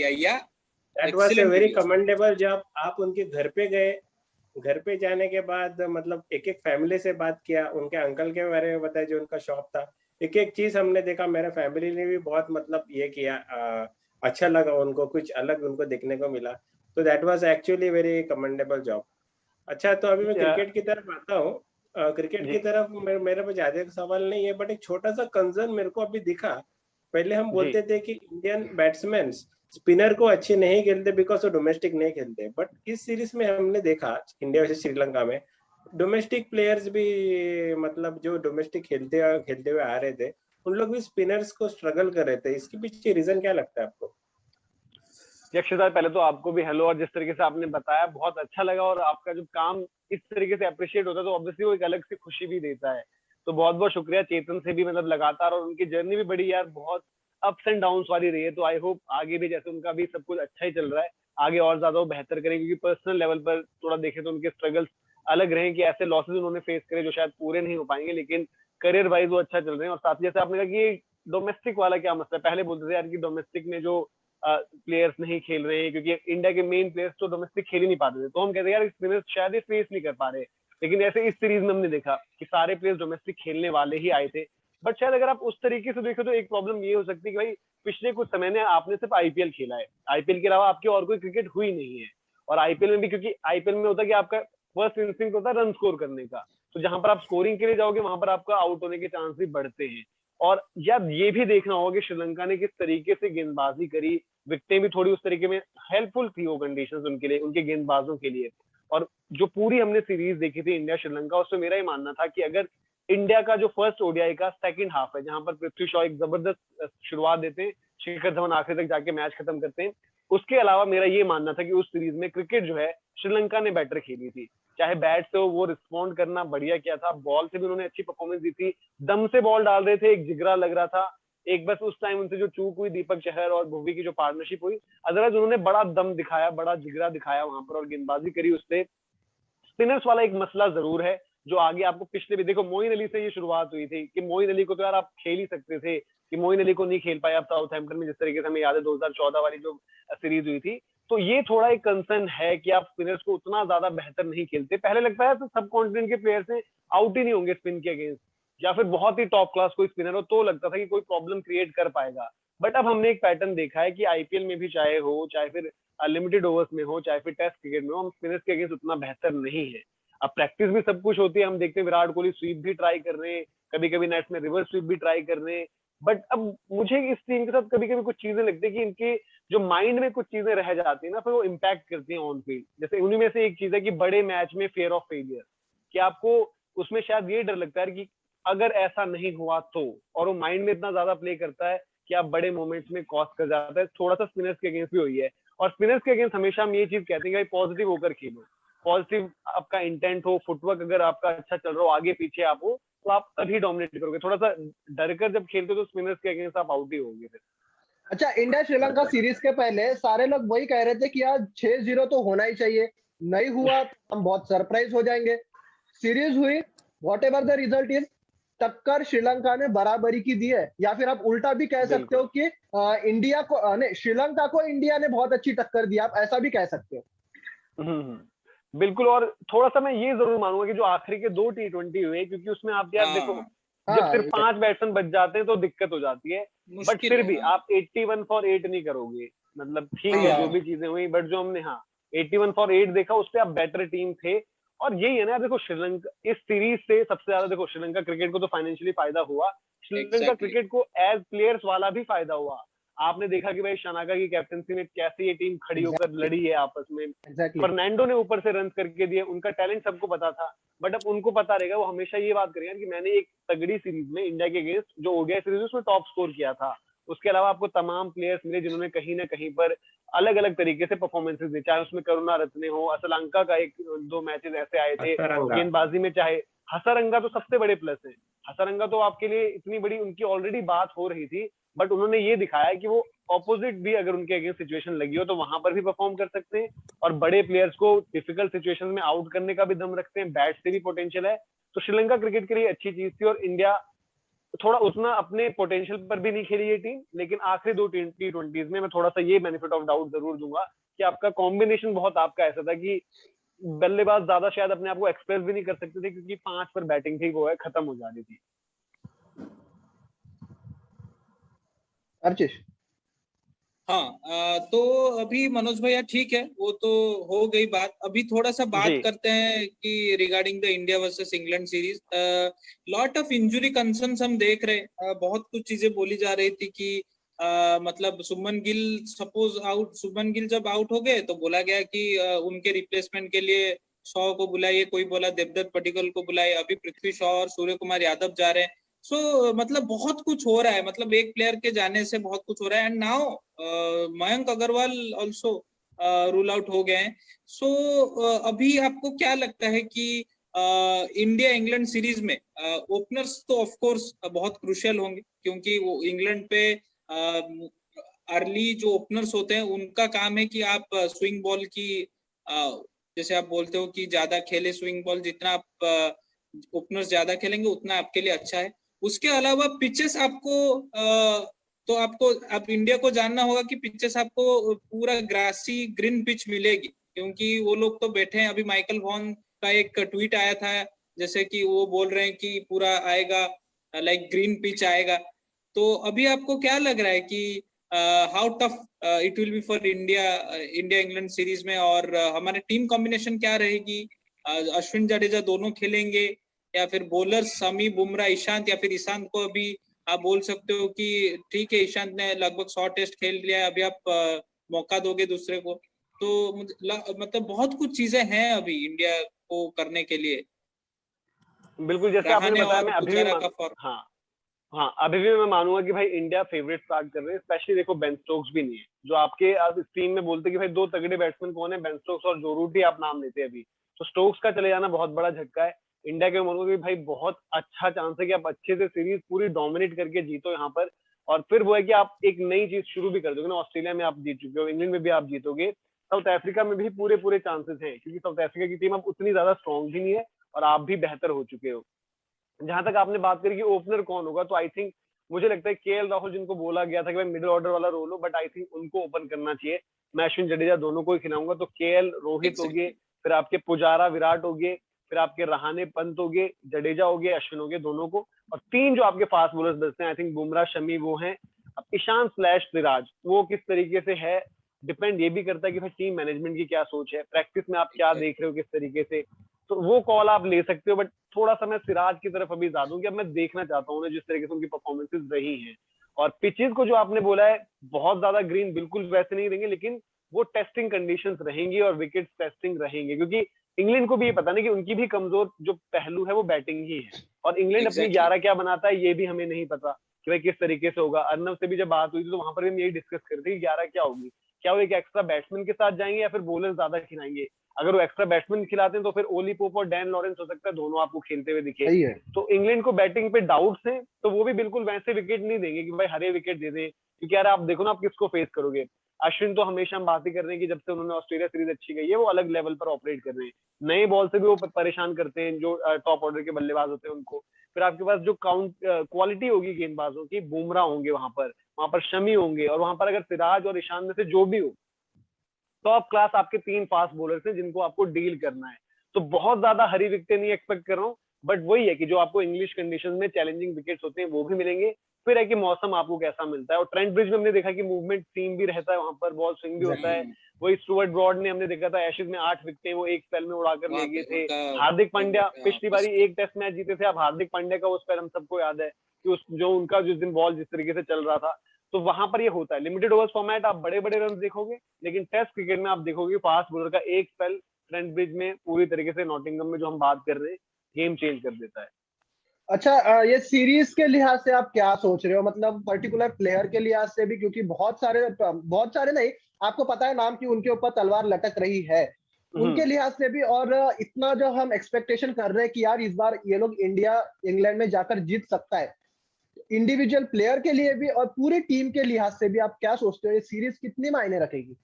That was a very commendable जब आप उनके घर पे गए। घर पे जाने के बाद मतलब एक एक फैमिली से बात किया, उनके अंकल के बारे में बताया जो उनका शॉप था, एक एक चीज हमने देखा। मेरे फैमिली ने भी बहुत मतलब ये किया, अच्छा लगा उनको, कुछ अलग उनको देखने को मिला। तो that was actually very commendable job. अच्छा, तो अभी मैं क्रिकेट की तरफ आता हूँ। क्रिकेट की तरफ मेरे पास ज्यादा सवाल नहीं है, बट एक छोटा सा कंसर्न मेरे को अभी दिखा। पहले हम बोलते थे कि इंडियन बैट्समैन स्पिनर को अच्छे नहीं खेलते बिकॉज वो डोमेस्टिक नहीं खेलते, बट इस सीरीज में हमने देखा इंडिया वर्सेस श्रीलंका में डोमेस्टिक प्लेयर्स भी, मतलब जो डोमेस्टिक खेलते हुए आ रहे थे, उन लोग भी स्पिनर्स को स्ट्रगल कर रहे थे। इसके पीछे रीजन क्या लगता है आपको? यक्षिता, पहले तो आपको भी हेलो, और जिस तरीके से आपने बताया बहुत अच्छा लगा, और आपका जब काम इस तरीके से अप्रिशिएट होता है तो ऑब्वियसली वो एक अलग सी खुशी भी देता है। तो बहुत बहुत शुक्रिया चेतन से भी, मतलब लगातार, और उनकी जर्नी भी बड़ी यार बहुत अप्स एंड डाउन्स वाली रही है। तो आई होप आगे भी जैसे उनका भी सब कुछ अच्छा ही चल रहा है, आगे और ज्यादा वो बेहतर करें, क्योंकि पर्सनल लेवल पर थोड़ा देखें तो उनके स्ट्रगल्स अलग रहे, कि ऐसे लॉसेज उन्होंने फेस करे जो शायद पूरे नहीं हो पाएंगे, लेकिन करियर वाइज वो अच्छा चल रहे हैं। और साथ ही जैसे आपने कहा कि डोमेस्टिक वाला क्या मसला है, पहले बोलते थे यार कि डोमेस्टिक में जो प्लेयर्स नहीं खेल रहे हैं, क्योंकि इंडिया के मेन प्लेयर्स तो डोमेस्टिक खेल ही नहीं पाते थे, तो हम कहते हैं यार स्पिनर्स शायद ये फेस नहीं कर पा रहे। लेकिन ऐसे इस सीरीज में हमने देखा कि सारे प्लेयर्स डोमेस्टिक खेलने वाले ही आए थे। बट शायद अगर आप उस तरीके से देखो तो एक प्रॉब्लम ये हो सकती है कि भाई पिछले कुछ समय में आपने सिर्फ आईपीएल खेला है, आईपीएल के अलावा आपकी और कोई क्रिकेट हुई नहीं है। और आईपीएल में भी, क्योंकि आईपीएल में होता है कि आपका फर्स्ट इंस्टिंक्ट होता है रन स्कोर करने का, तो जहां पर आप स्कोरिंग के लिए जाओगे वहां पर आपका आउट होने के चांस भी बढ़ते हैं। और यार ये भी देखना होगा कि श्रीलंका ने किस तरीके से गेंदबाजी करी, विकेटें भी थोड़ी उस तरीके में हेल्पफुल थी वो कंडीशंस उनके लिए, उनके गेंदबाजों के लिए। और जो पूरी हमने सीरीज देखी थी इंडिया श्रीलंका, उसमें मेरा ही मानना था कि अगर इंडिया का जो फर्स्ट ओडीआई का सेकंड हाफ है, जहां पर पृथ्वी शॉ एक जबरदस्त शुरुआत देते हैं, शिखर धवन आखिर तक जाके मैच खत्म करते हैं, उसके अलावा मेरा ये मानना था कि उस सीरीज में क्रिकेट जो है श्रीलंका ने बेटर खेली थी। चाहे बैट से वो रिस्पॉन्ड करना बढ़िया किया था, बॉल से भी उन्होंने अच्छी परफॉर्मेंस दी थी, दम से बॉल डाल रहे थे, एक जिगरा लग रहा था। एक बस उस टाइम उनसे जो चूक हुई दीपक चहर और भुवी की जो पार्टनरशिप हुई, अदरवाइज उन्होंने बड़ा दम दिखाया, बड़ा जिगरा दिखाया वहां पर और गेंदबाजी करी उससे। स्पिनर्स वाला एक मसला जरूर है जो आगे आपको पिछले भी देखो, मोइन अली से ये शुरुआत हुई थी कि मोइन अली को तो यार आप खेल ही सकते थे, कि मोइन अली को नहीं खेल पाए आप साउथहैम्पटन में, जिस तरीके से हमें याद है 2014 वाली जो सीरीज हुई थी। तो ये थोड़ा एक कंसर्न है कि आप स्पिनर्स को उतना ज्यादा बेहतर नहीं खेलते। पहले लगता है तो सब कॉन्टिनेंट के प्लेयर्स से आउट ही नहीं होंगे स्पिन के अगेंस्ट, या फिर बहुत ही टॉप क्लास कोई स्पिनर हो तो लगता था कि कोई प्रॉब्लम क्रिएट कर पाएगा। बट अब हमने एक पैटर्न देखा है कि आईपीएल में भी चाहे हो, चाहे फिर लिमिटेड ओवर्स में हो, चाहे फिर टेस्ट क्रिकेट में हो, हम स्पिनर्स के अगेंस्ट उतना बेहतर नहीं है। अब प्रैक्टिस भी सब कुछ होती है, हम देखते हैं विराट कोहली स्वीप भी ट्राई कर रहे हैं, कभी कभी नेट्स में रिवर्स स्वीप भी ट्राई कर रहे हैं। बट अब मुझे इस टीम के साथ कभी कभी कुछ चीजें लगती है कि इनके जो माइंड में कुछ चीजें रह जाती है ना, फिर वो इम्पैक्ट करती हैं ऑन फील्ड। जैसे उन्हीं में से एक चीज है कि बड़े मैच में फियर ऑफ फेलियर, कि आपको उसमें शायद ये डर लगता है कि अगर ऐसा नहीं हुआ तो, और वो माइंड में इतना ज्यादा प्ले करता है कि आप बड़े मोमेंट्स में कॉस्ट कर जाता है। थोड़ा सा स्पिनर्स के अगेंस्ट भी हुई है, और स्पिनर्स के अगेंस्ट हमेशा हम ये चीज कहते हैं कि पॉजिटिव होकर खेलो, पॉजिटिव आपका इंटेंट हो, फुटवर्क अगर आपका अच्छा चल रहा हो, आगे पीछे आप हो, तो आप तभी डोमिनेट करोगे। थोड़ा सा डर कर जब खेलते हो तो स्पिनर्स के अगेंस्ट आप आउट ही होगे फिर। अच्छा, इंडिया श्रीलंका सीरीज के पहले सारे लोग वही कह रहे थे कि यार 6-0 तो होना ही चाहिए, नहीं हुआ तो हम बहुत सरप्राइज हो जाएंगे। सीरीज हुई, what ever the result is, टक्कर श्रीलंका ने बराबरी की दी है। या फिर आप उल्टा भी कह सकते हो कि इंडिया को नहीं, श्रीलंका को इंडिया ने बहुत अच्छी टक्कर दी, आप ऐसा भी कह सकते हो। बिल्कुल। और थोड़ा सा मैं ये जरूर मानूंगा कि जो आखिरी के 2 T20 हुए, क्योंकि उसमें आप यार देखो जब सिर्फ 5 बैट्समैन बच जाते हैं तो दिक्कत हो जाती है, बट फिर भी आप 81 फॉर 8 नहीं करोगे, मतलब ठीक है जो भी चीजें हुई, बट जो हमने 81 फॉर 8 देखा, उस पर आप बेटर टीम थे। और यही है ना, देखो श्रीलंका इस सीरीज से सबसे ज्यादा, देखो श्रीलंका क्रिकेट को तो फाइनेंशियली फायदा हुआ, श्रीलंका क्रिकेट को एज प्लेयर्स वाला भी फायदा हुआ। आपने देखा कि भाई शनाका की कैप्टनसी में कैसे ये टीम खड़ी होकर लड़ी है आपस में। फर्नांडो ने ऊपर से रन करके दिए, उनका टैलेंट सबको पता था, बट अब उनको पता रहेगा, वो हमेशा ये बात करेंगे कि मैंने एक तगड़ी सीरीज में इंडिया के अगेंस्ट जो ओडीआई सीरीज उसमें टॉप स्कोर किया था। उसके अलावा आपको तमाम प्लेयर्स मिले जिन्होंने कहीं ना कहीं पर अलग अलग तरीके से परफॉर्मेंसेस दी, चाहे उसमें करुणा रत्ने हो, असलंका का 1-2 मैचेस ऐसे आए थे गेंदबाजी में, चाहे हसरंगा तो सबसे बड़े प्लस है, हसरंगा तो आपके लिए इतनी बड़ी उनकी ऑलरेडी बात हो रही थी, बट उन्होंने ये दिखाया कि वो ऑपोजिट भी अगर उनके अगेंस्ट सिचुएशन लगी हो तो वहां पर भी परफॉर्म कर सकते हैं, और बड़े प्लेयर्स को डिफिकल्ट सिचुएशन में आउट करने का भी दम रखते हैं, बैट से भी पोटेंशियल है। तो श्रीलंका क्रिकेट के लिए अच्छी चीज थी, और इंडिया थोड़ा उतना अपने पोटेंशियल पर भी नहीं खेली ये टीम, लेकिन आखिरी दो T20s में मैं थोड़ा सा ये बेनिफिट ऑफ डाउट जरूर दूंगा कि आपका कॉम्बिनेशन बहुत आपका ऐसा था कि बल्लेबाज ज्यादा शायद अपने आप को एक्सप्रेस भी नहीं कर सकते थे, क्योंकि 5 पर बैटिंग थी वो है खत्म हो जा रही थी। अर्चिश। हाँ, तो अभी मनोज भैया ठीक है, वो तो हो गई बात। अभी थोड़ा सा बात करते हैं कि regarding the India versus England series, lot of injury concerns हम देख रहे हैं। बहुत कुछ चीजें बोली जा रही थी कि मतलब शुभमन गिल शुभमन गिल जब आउट हो गए तो बोला गया कि उनके रिप्लेसमेंट के लिए शॉ को बुलाइए, कोई बोला देवदत्त पडिक्कल को बुलाइए, अभी पृथ्वी शॉ और सूर्य कुमार यादव जा रहे हैं। मतलब बहुत कुछ हो रहा है, मतलब एक प्लेयर के जाने से बहुत कुछ हो रहा है। And now Mayank Agarwal also rule out हो गए हैं। अभी आपको क्या लगता है कि इंडिया इंग्लैंड सीरीज में ओपनर्स तो ऑफ कोर्स बहुत क्रूशियल होंगे, क्योंकि वो इंग्लैंड पे अर्ली जो ओपनर्स होते हैं उनका काम है कि आप स्विंग बॉल की जैसे आप बोलते हो कि ज्यादा खेले स्विंग बॉल, जितना आप ओपनर्स ज्यादा खेलेंगे उतना आपके लिए अच्छा है। उसके अलावा पिचेस आपको तो आप इंडिया को जानना होगा कि पिचेस आपको पूरा ग्रासी ग्रीन पिच मिलेगी, क्योंकि वो लोग तो बैठे हैं। अभी माइकल वॉन का एक ट्वीट आया था, जैसे कि वो बोल रहे हैं कि पूरा आएगा लाइक ग्रीन पिच आएगा। तो अभी आपको क्या लग रहा है कि how tough it will be for India England series में, और हमारे टीम कॉम्बिनेशन क्या रहेगी? अश्विन जडेजा दोनों खेलेंगे, या फिर बॉलर शमी बुमराह ईशांत, या फिर ईशांत को अभी आप बोल सकते हो कि ठीक है ईशांत ने लगभग 100 टेस्ट खेल लिया है, अभी आप मौका दोगे दूसरे को? तो मतलब बहुत कुछ चीजें हैं अभी इंडिया को करने के लिए। बिल्कुल, जैसे आपने बताया, मैं अभी भी हाँ अभी भी मैं मानूंगा कि भाई इंडिया फेवरेट स्टार्ट कर रहे हैं। स्पेशली देखो बेन स्टोक्स भी नहीं है, जो आपके इस टीम में बोलते कि भाई दो तगड़े बैट्समैन कौन है, बेन स्टोक्स और जो रूट ही आप नाम लेते हैं अभी। तो स्टोक्स का चले जाना बहुत बड़ा झटका है इंडिया के। मानूंगा कि भाई बहुत अच्छा चांस है कि आप अच्छे से सीरीज पूरी डोमिनेट करके जीतो यहाँ पर, और फिर वो है कि आप एक नई चीज शुरू भी कर दोगे ना। ऑस्ट्रेलिया में आप जीत चुके हो, इंग्लैंड में भी आप जीतोगे, साउथ अफ्रीका में भी पूरे चांसेस हैं, क्योंकि साउथ अफ्रीका की टीम अब उतनी ज्यादा स्ट्रॉन्ग भी नहीं है और आप भी बेहतर हो चुके हो। जहां तक आपने बात करी कि ओपनर कौन होगा, तो आई थिंक मुझे लगता है केएल राहुल, जिनको बोला गया था कि भाई मिडिल ऑर्डर वाला रोल हो, बट आई थिंक उनको ओपन करना चाहिए। मैं अश्विन जडेजा दोनों को ही खिलाऊंगा। तो केएल रोहित होगे, फिर आपके पुजारा विराट होगे, फिर आपके रहाने पंत होगे, जडेजा होगे, अश्विन होगे दोनों को, और 3 जो आपके फास्ट बॉलर्स बचते हैं आई थिंक बुमराह शमी वो हैं। अब ईशांत / सिराज वो किस तरीके से है, डिपेंड ये भी करता है कि भाई टीम मैनेजमेंट की क्या सोच है, प्रैक्टिस में आप क्या देख रहे हो किस तरीके से, तो वो कॉल आप ले सकते हो। बट थोड़ा सा मैं सिराज की तरफ अभी ज्यादा हूँ कि अब मैं देखना चाहता हूँ जिस तरीके से उनकी परफॉर्मेंसेज रही हैं। और पिचेस को जो आपने बोला है बहुत ज्यादा ग्रीन बिल्कुल वैसे नहीं रहेंगे, लेकिन वो टेस्टिंग कंडीशंस रहेंगी और विकेट टेस्टिंग रहेंगे, क्योंकि इंग्लैंड को भी ये पता नहीं कि उनकी भी कमजोर जो पहलू है वो बैटिंग ही है, और इंग्लैंड अपनी 11 क्या बनाता है ये भी हमें नहीं पता कि भाई किस तरीके से होगा। अर्नव से भी जब बात हुई थी तो वहां पर भी हम यही डिस्कस कर रहे थे कि 11 क्या होगी, क्या वो एक एक्स्ट्रा बैट्समैन के साथ जाएंगे या फिर बॉलर ज्यादा खिलाएंगे। अगर वो एक्स्ट्रा बैट्समैन खिलाते हैं तो फिर ओली पोप और डैन लॉरेंस हो सकता है दोनों आपको खेलते हुए दिखे। तो इंग्लैंड को बैटिंग पे डाउट्स हैं, तो वो भी बिल्कुल वैसे विकेट नहीं देंगे कि भाई हरे विकेट दे दें, क्योंकि यार आप देखो ना आप किसको फेस करोगे। अश्विन तो हमेशा हम बात ही कर रहे हैं कि जब से उन्होंने ऑस्ट्रेलिया सीरीज अच्छी गई है वो अलग लेवल पर ऑपरेट कर रहे हैं, नए बॉल से भी वो परेशान करते हैं जो टॉप ऑर्डर के बल्लेबाज होते हैं उनको। फिर आपके पास जो काउंट क्वालिटी होगी गेंदबाजों की, बुमराह होंगे वहां पर शमी होंगे, और वहां पर अगर सिराज और ईशान में से जो भी हो, टॉप क्लास आपके 3 फास्ट बॉलर्स हैं जिनको आपको डील करना है। तो बहुत ज्यादा हरी विकेटें नहीं एक्सपेक्ट कर रहा हूँ, बट वही है कि जो आपको इंग्लिश कंडीशन में चैलेंजिंग विकेट्स होते हैं वो भी मिलेंगे। फिर है कि मौसम आपको कैसा मिलता है, और ट्रेंट ब्रिज में हमने देखा कि मूवमेंट सीम भी रहता है, वहां पर बॉल स्विंग भी होता है। वही स्टुअर्ट ब्रॉड ने हमने देखा था एशेज में 8 विकेटें वो एक स्पेल में उड़ाकर ले गए थे। हार्दिक पांड्या पिछली बारी एक टेस्ट मैच जीते थे, अब हार्दिक पांड्या का वो स्पेल हम सबको याद है कि उस जो उनका जिस दिन बॉल जिस तरीके से चल रहा था। तो वहां पर ये होता है लिमिटेड ओवर्स फॉर्मेट, आप बड़े बड़े रन देखोगे, लेकिन टेस्ट क्रिकेट में आप देखोगे फास्ट बॉलर का एक स्पेल ट्रेंट ब्रिज में पूरी तरीके से नॉटिंघम में जो हम बात कर रहे हैं गेम चेंज कर देता है। अच्छा, ये सीरीज के लिहाज से आप क्या सोच रहे हो, मतलब पर्टिकुलर प्लेयर के लिहाज से भी, क्योंकि बहुत सारे नहीं, आपको पता है नाम की उनके ऊपर तलवार लटक रही है। उनके लिहाज से भी, और इतना जो हम एक्सपेक्टेशन कर रहे हैं कि यार इस बार ये लोग इंडिया इंग्लैंड में जाकर जीत सकता है, इंडिविजुअल प्लेयर के लिए भी और पूरी टीम के लिहाज से भी आप क्या सोचते हो, ये सीरीज कितनी मायने रखेगी?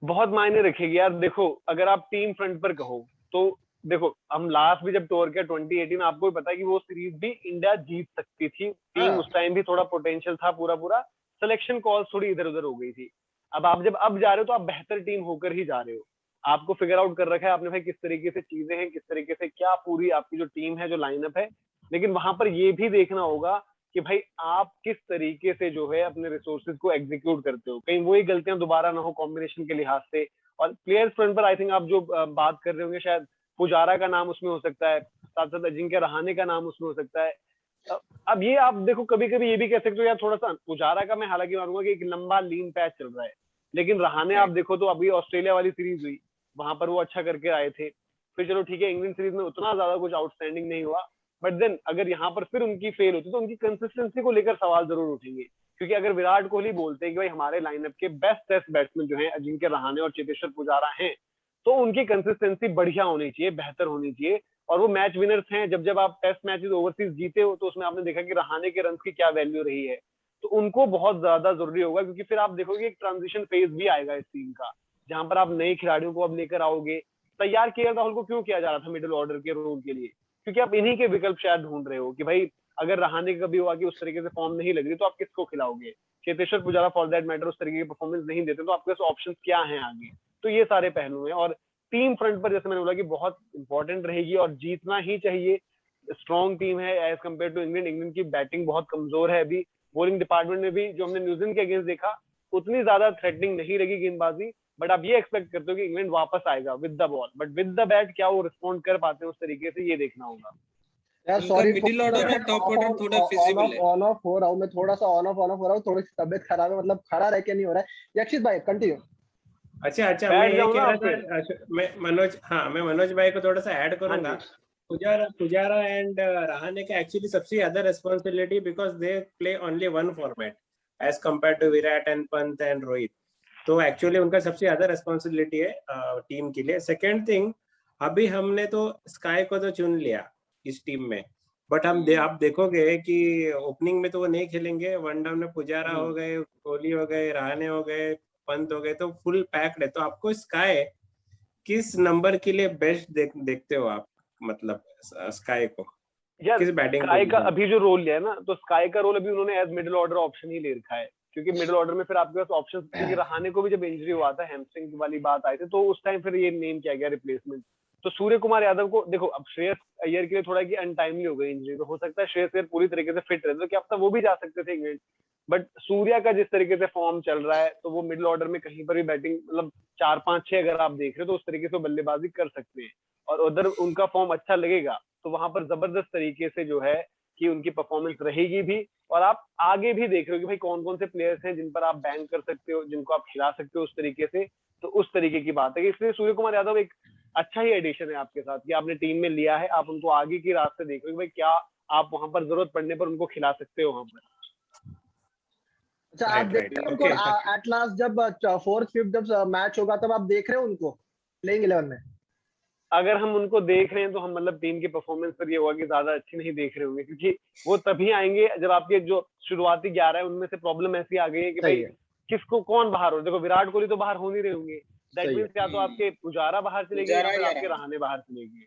बहुत मायने रखेगी यार। देखो अगर आप टीम फ्रंट पर कहो तो देखो, हम लास्ट भी जब टूर किया 2018, आपको भी पता है कि वो सीरीज भी इंडिया जीत सकती थी। टीम उस टाइम भी थोड़ा पोटेंशियल था, पूरा पूरा सिलेक्शन कॉल थोड़ी इधर उधर हो गई थी। अब जब अब जा रहे हो तो आप बेहतर टीम होकर ही जा रहे हो। आपको फिगर आउट कर रखा है आपने भाई किस तरीके से चीजें हैं, किस तरीके से क्या पूरी आपकी जो टीम है, जो लाइनअप है। लेकिन वहां पर ये भी देखना होगा कि भाई आप किस तरीके से जो है अपने रिसोर्सेज को एग्जीक्यूट करते हो, कहीं वही गलतियां दोबारा ना हो कॉम्बिनेशन के लिहाज से। और प्लेयर्स फ्रंट पर आई थिंक आप जो बात कर रहे होंगे, शायद पुजारा का नाम उसमें हो सकता है, साथ साथ अजिंक्य रहाणे का नाम उसमें हो सकता है। अब ये आप देखो, कभी कभी ये भी कह सकते हो यार, थोड़ा सा पुजारा का मैं हालांकि मानूंगा कि एक लंबा लीन पैच चल रहा है, लेकिन रहाणे आप देखो तो अभी ऑस्ट्रेलिया वाली सीरीज हुई, वहां पर वो अच्छा करके आए थे। फिर चलो ठीक है, इंग्लैंड सीरीज में उतना ज्यादा कुछ आउटस्टैंडिंग नहीं हुआ, बट देन अगर यहाँ पर फिर उनकी फेल होती तो उनकी कंसिस्टेंसी को लेकर सवाल जरूर उठेंगे। क्योंकि अगर विराट कोहली बोलते हैं कि भाई हमारे लाइनअप के बेस्ट टेस्ट बैट्समैन जो है अजिंक्य रहाणे और चेतेश्वर पुजारा हैं, तो उनकी कंसिस्टेंसी बढ़िया होनी चाहिए, बेहतर होनी चाहिए। और वो मैच विनर्स हैं। जब जब आप टेस्ट मैचेस ओवरसीज जीते हो तो उसमें आपने देखा कि रहाणे के रन की क्या वैल्यू रही है। तो उनको बहुत ज्यादा जरूरी होगा, क्योंकि फिर आप देखोगे एक ट्रांजिशन फेज भी आएगा इस टीम का, जहां पर आप नए खिलाड़ियों को अब लेकर आओगे। तैयार केएल राहुल को क्यों किया जा रहा था मिडिल ऑर्डर के रोल के लिए? क्योंकि आप इन्हीं के विकल्प शायद ढूंढ रहे हो कि भाई अगर रहाणे कभी हुआ कि उस तरीके से फॉर्म नहीं लग रही तो आप किसको खिलाओगे। Cheteshwar Pujara for that matter उस तरीके की परफॉर्मेंस नहीं देते, तो आपके पास ऑप्शंस क्या हैं आगे? तो ये सारे पहलू हैं। और टीम फ्रंट पर जैसे मैंने बोला कि बहुत इंपॉर्टेंट रहेगी और जीतना ही चाहिए। स्ट्रॉन्ग टीम है as compare to England. England की बैटिंग बहुत कमजोर है अभी। बॉलिंग डिपार्टमेंट में भी जो हमने न्यूजीलैंड के अगेंस्ट देखा, उतनी ज्यादा थ्रेटनिंग नहीं लगी गेंदबाजी। बट आप ये एक्सपेक्ट करते हो कि इंग्लैंड वापस आएगा with the ball, but with the bat क्या वो रिस्पॉन्ड कर पाते हैं उस तरीके से, ये देखना होगा। यार उनका सॉरी, मिडिल ऑर्डर और टॉप ऑर्डर थोड़ा फिजिबल है। ऑन ऑफ हो रहा हूँ मैं, थोड़ा सा ऑन ऑफ हो रहा हूँ, थोड़ी सी तबियत खराब है, मतलब खड़ा रह के नहीं हो रहा है। यक्षित भाई कंटिन्यू। अच्छा अच्छा, मैं बैठ ये जाऊं ना कह रहा आपसे? था, मैं मनोज भाई को थोड़ा सा ऐड हाँ करूंगा। जी। पुजारा एंड रहाणे का एक्चुअली सबसे ज्यादा responsibility, because they play only one format as compare to Virat and Pant and Rohit. तो एक्चुअली उनका सबसे ज्यादा रिस्पॉन्सिबिलिटी है टीम के लिए। सेकेंड थिंग, अभी हमने तो स्काई को तो चुन लिया इस टीम में, बट आप देखोगे कि ओपनिंग में तो वो नहीं खेलेंगे। वन डाउन में पुजारा हो गए, कोहली हो गए, रहाणे हो गए, पंत हो गए, तो फुल पैक्ड है। तो आपको स्काई किस नंबर के लिए बेस्ट देखते हो आप, मतलब स्काई को यार किस बैटिंग स्काई का पोजीशन? अभी जो रोल लिया है ना, तो स्काई का रोल अभी उन्होंने एज मिडिल ऑर्डर ऑप्शन ही ले रखा है। क्योंकि मिडिल ऑर्डर में फिर आपके पास ऑप्शन, क्योंकि रहाणे को भी जब इंजरी हुआ था, हैमस्ट्रिंग वाली बात आई थी, तो उस टाइम फिर ये नेम किया गया रिप्लेसमेंट। तो सूर्य कुमार यादव को देखो, अब श्रेयस अय्यर के लिए थोड़ा कि अनटाइमली हो गई इंजरी, तो हो सकता है श्रेयस अय्यर पूरी तरीके से फिट रहे तो क्या पता वो भी जा सकते थे इंग्लैंड। बट सूर्या का जिस तरीके से फॉर्म चल रहा है, तो वो मिडिल ऑर्डर में कहीं पर भी बैटिंग, मतलब 4-5-6 अगर आप देख रहे हो तो उस तरीके से बल्लेबाजी कर सकते हैं। और उधर उनका फॉर्म अच्छा लगेगा तो वहां पर जबरदस्त तरीके से जो है कि उनकी परफॉर्मेंस रहेगी भी। और आप आगे भी देख रहे हो कि भाई कौन कौन से प्लेयर्स हैं जिन पर आप बैंक कर सकते हो, जिनको आप खिला सकते हो उस तरीके से। तो उस तरीके की बात है कि इसलिए सूर्य कुमार यादव एक अच्छा ही एडिशन है आपके साथ, कि आपने टीम में लिया है। आप उनको आगे की रास्ते देख रहे हो कि भाई क्या आप वहां पर जरूरत पड़ने पर उनको खिला सकते हो वहां पर। अच्छा, आप राइट देख राइट, रहे हो ओके। उनको एट लास्ट जब फोर्थ फिफ्थ जब मैच होगा तब आप देख रहे हो उनको प्लेइंग 11 में? अगर हम उनको देख रहे हैं तो हम मतलब टीम की परफॉर्मेंस पर ये होगा कि ज्यादा अच्छी नहीं देख रहे होंगे, क्योंकि वो तभी आएंगे जब आपके जो शुरुआती 11 है उनमें से प्रॉब्लम ऐसी आ गई है कि सही भाई है, किसको कौन बाहर हो। देखो विराट कोहली तो बाहर हो नहीं रहे होंगे, दैट सही है। मीन्स या तो आपके पुजारा बाहर चले गए या पुजारा फिर या आपके रहाणे। रहाणे बाहर चले गए।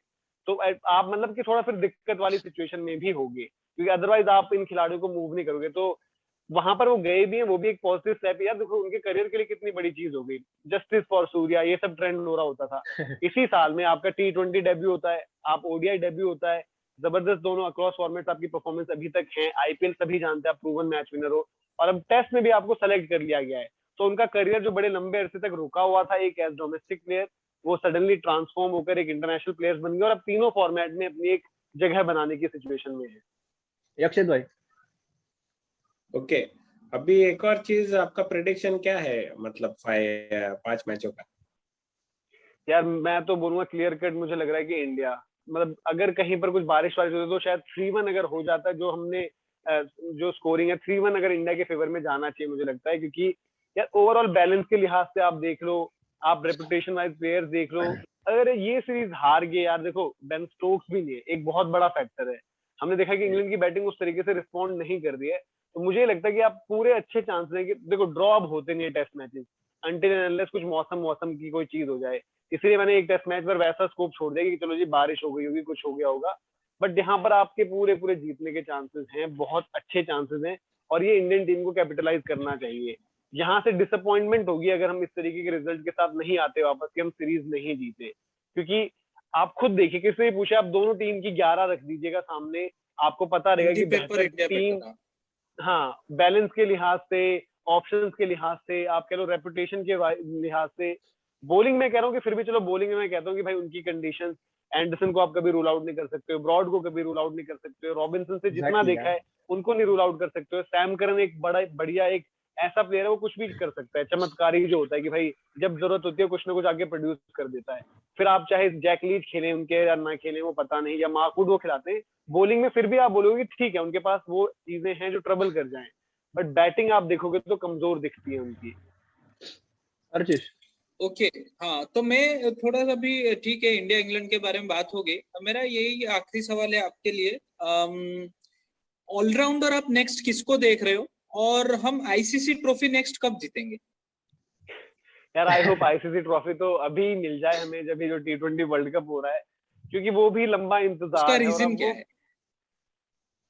तो आप मतलब कि थोड़ा फिर दिक्कत वाली सिचुएशन में भी होगे, क्योंकि अदरवाइज आप इन खिलाड़ियों को मूव नहीं करोगे। तो वहां पर वो गए भी हैं, वो भी एक पॉजिटिव स्टेप है यार। देखो उनके करियर के लिए कितनी बड़ी चीज हो गई, जस्टिस फॉर सूर्या, ये सब ट्रेंड हो रहा होता था। इसी साल में आपका T20 डेब्यू होता है, आप ODI डेब्यू होता है। जबरदस्त दोनों अक्रॉस फॉर्मेट आपकी परफॉर्मेंस अभी तक है। IPL सभी जानते हैं आप प्रूवन मैच विनर हो, और अब टेस्ट में भी आपको सेलेक्ट कर लिया गया है। तो उनका करियर जो बड़े लंबे अरसे तक रुका हुआ था एक एज डोमेस्टिक प्लेयर, वो सडनली ट्रांसफॉर्म होकर एक इंटरनेशनल प्लेयर बन गए और अब तीनों फॉर्मेट में अपनी एक जगह बनाने की सिचुएशन में है। यक्षित भाई। ओके, अभी एक और चीज, आपका प्रेडिक्शन क्या है, मतलब 5 मैचों का? यार मैं तो बोलूंगा क्लियर कट, मुझे लग रहा है कि इंडिया, मतलब अगर कहीं पर कुछ बारिश वारिश होती तो शायद 3-1 अगर हो जाता है, जो हमने जो स्कोरिंग है 3-1 अगर इंडिया के फेवर में जाना चाहिए मुझे लगता है। क्योंकि यार ओवरऑल बैलेंस के लिहाज से आप देख लो, आप रेपुटेशन वाइज प्लेयर्स देख लो, अगर ये सीरीज हार गए यार, देखो बेन स्टोक्स भी नहीं है, एक बहुत बड़ा फैक्टर है। हमने देखा कि इंग्लैंड की बैटिंग उस तरीके से रिस्पॉन्ड नहीं कर रही है, तो मुझे लगता है कि आप पूरे अच्छे चांस हैं कि देखो ड्रॉ अब होते नहीं है test matches until and unless कुछ मौसम की कोई चीज हो जाए। इसलिए मैंने एक टेस्ट मैच पर वैसा स्कोप छोड़ दिया कि चलो जी बारिश हो गई होगी, कुछ हो गया होगा, बट यहाँ पर आपके पूरे पूरे जीतने के चांसेस हैं, बहुत अच्छे चांसेस हैं, और ये इंडियन टीम को कैपिटलाइज करना चाहिए। यहाँ से डिसअपॉइंटमेंट होगी अगर हम इस तरीके के रिजल्ट के साथ नहीं आते वापस कि हम सीरीज नहीं जीते, क्योंकि आप खुद देखिए, किसी से पूछे आप दोनों टीम की 11 रख दीजिएगा सामने, आपको पता रहेगा कि बेहतर टीम, हाँ, बैलेंस के लिहाज से, ऑप्शंस के लिहाज से, आप कह लो रेपुटेशन के लिहाज से, बॉलिंग में कह रहा हूँ कि फिर भी चलो बॉलिंग में मैं कहता हूँ कि भाई उनकी कंडीशन, एंडरसन को आप कभी रूल आउट नहीं कर सकते हो, ब्रॉड को कभी रूल आउट नहीं कर सकते हो, रॉबिन्सन से जितना देखा है उनको नहीं रूल आउट कर सकते हो, सैम करन एक बड़ा बढ़िया एक ऐसा प्लेयर है, वो कुछ भी कर सकता है, चमत्कारी जो होता है कि भाई जब जरूरत होती है कुछ ना कुछ आगे प्रोड्यूस कर देता है। फिर आप चाहे जैक लीच खेलें उनके या ना खेलें वो पता नहीं, या मार्कवुड वो खिलाते हैं, बॉलिंग में फिर भी आप बोलोगे ठीक है उनके पास वो चीजें हैं जो ट्रबल कर जाएं, बट बैटिंग आप देखोगे तो कमजोर दिखती है उनकी। अर्चिश ओके हाँ, तो मैं थोड़ा सा भी, ठीक है इंडिया इंग्लैंड के बारे में बात हो गई, मेरा यही आखिरी सवाल है आपके लिए, ऑलराउंडर आप नेक्स्ट किसको देख रहे हो, और हम आईसीसी ट्रॉफी नेक्स्ट कब जीतेंगे? यार आई होप आईसीसी ट्रॉफी तो अभी मिल जाए हमें, जब ये जो T20 वर्ल्ड कप हो रहा है, क्योंकि वो भी लंबा इंतजार है। रीजन क्या है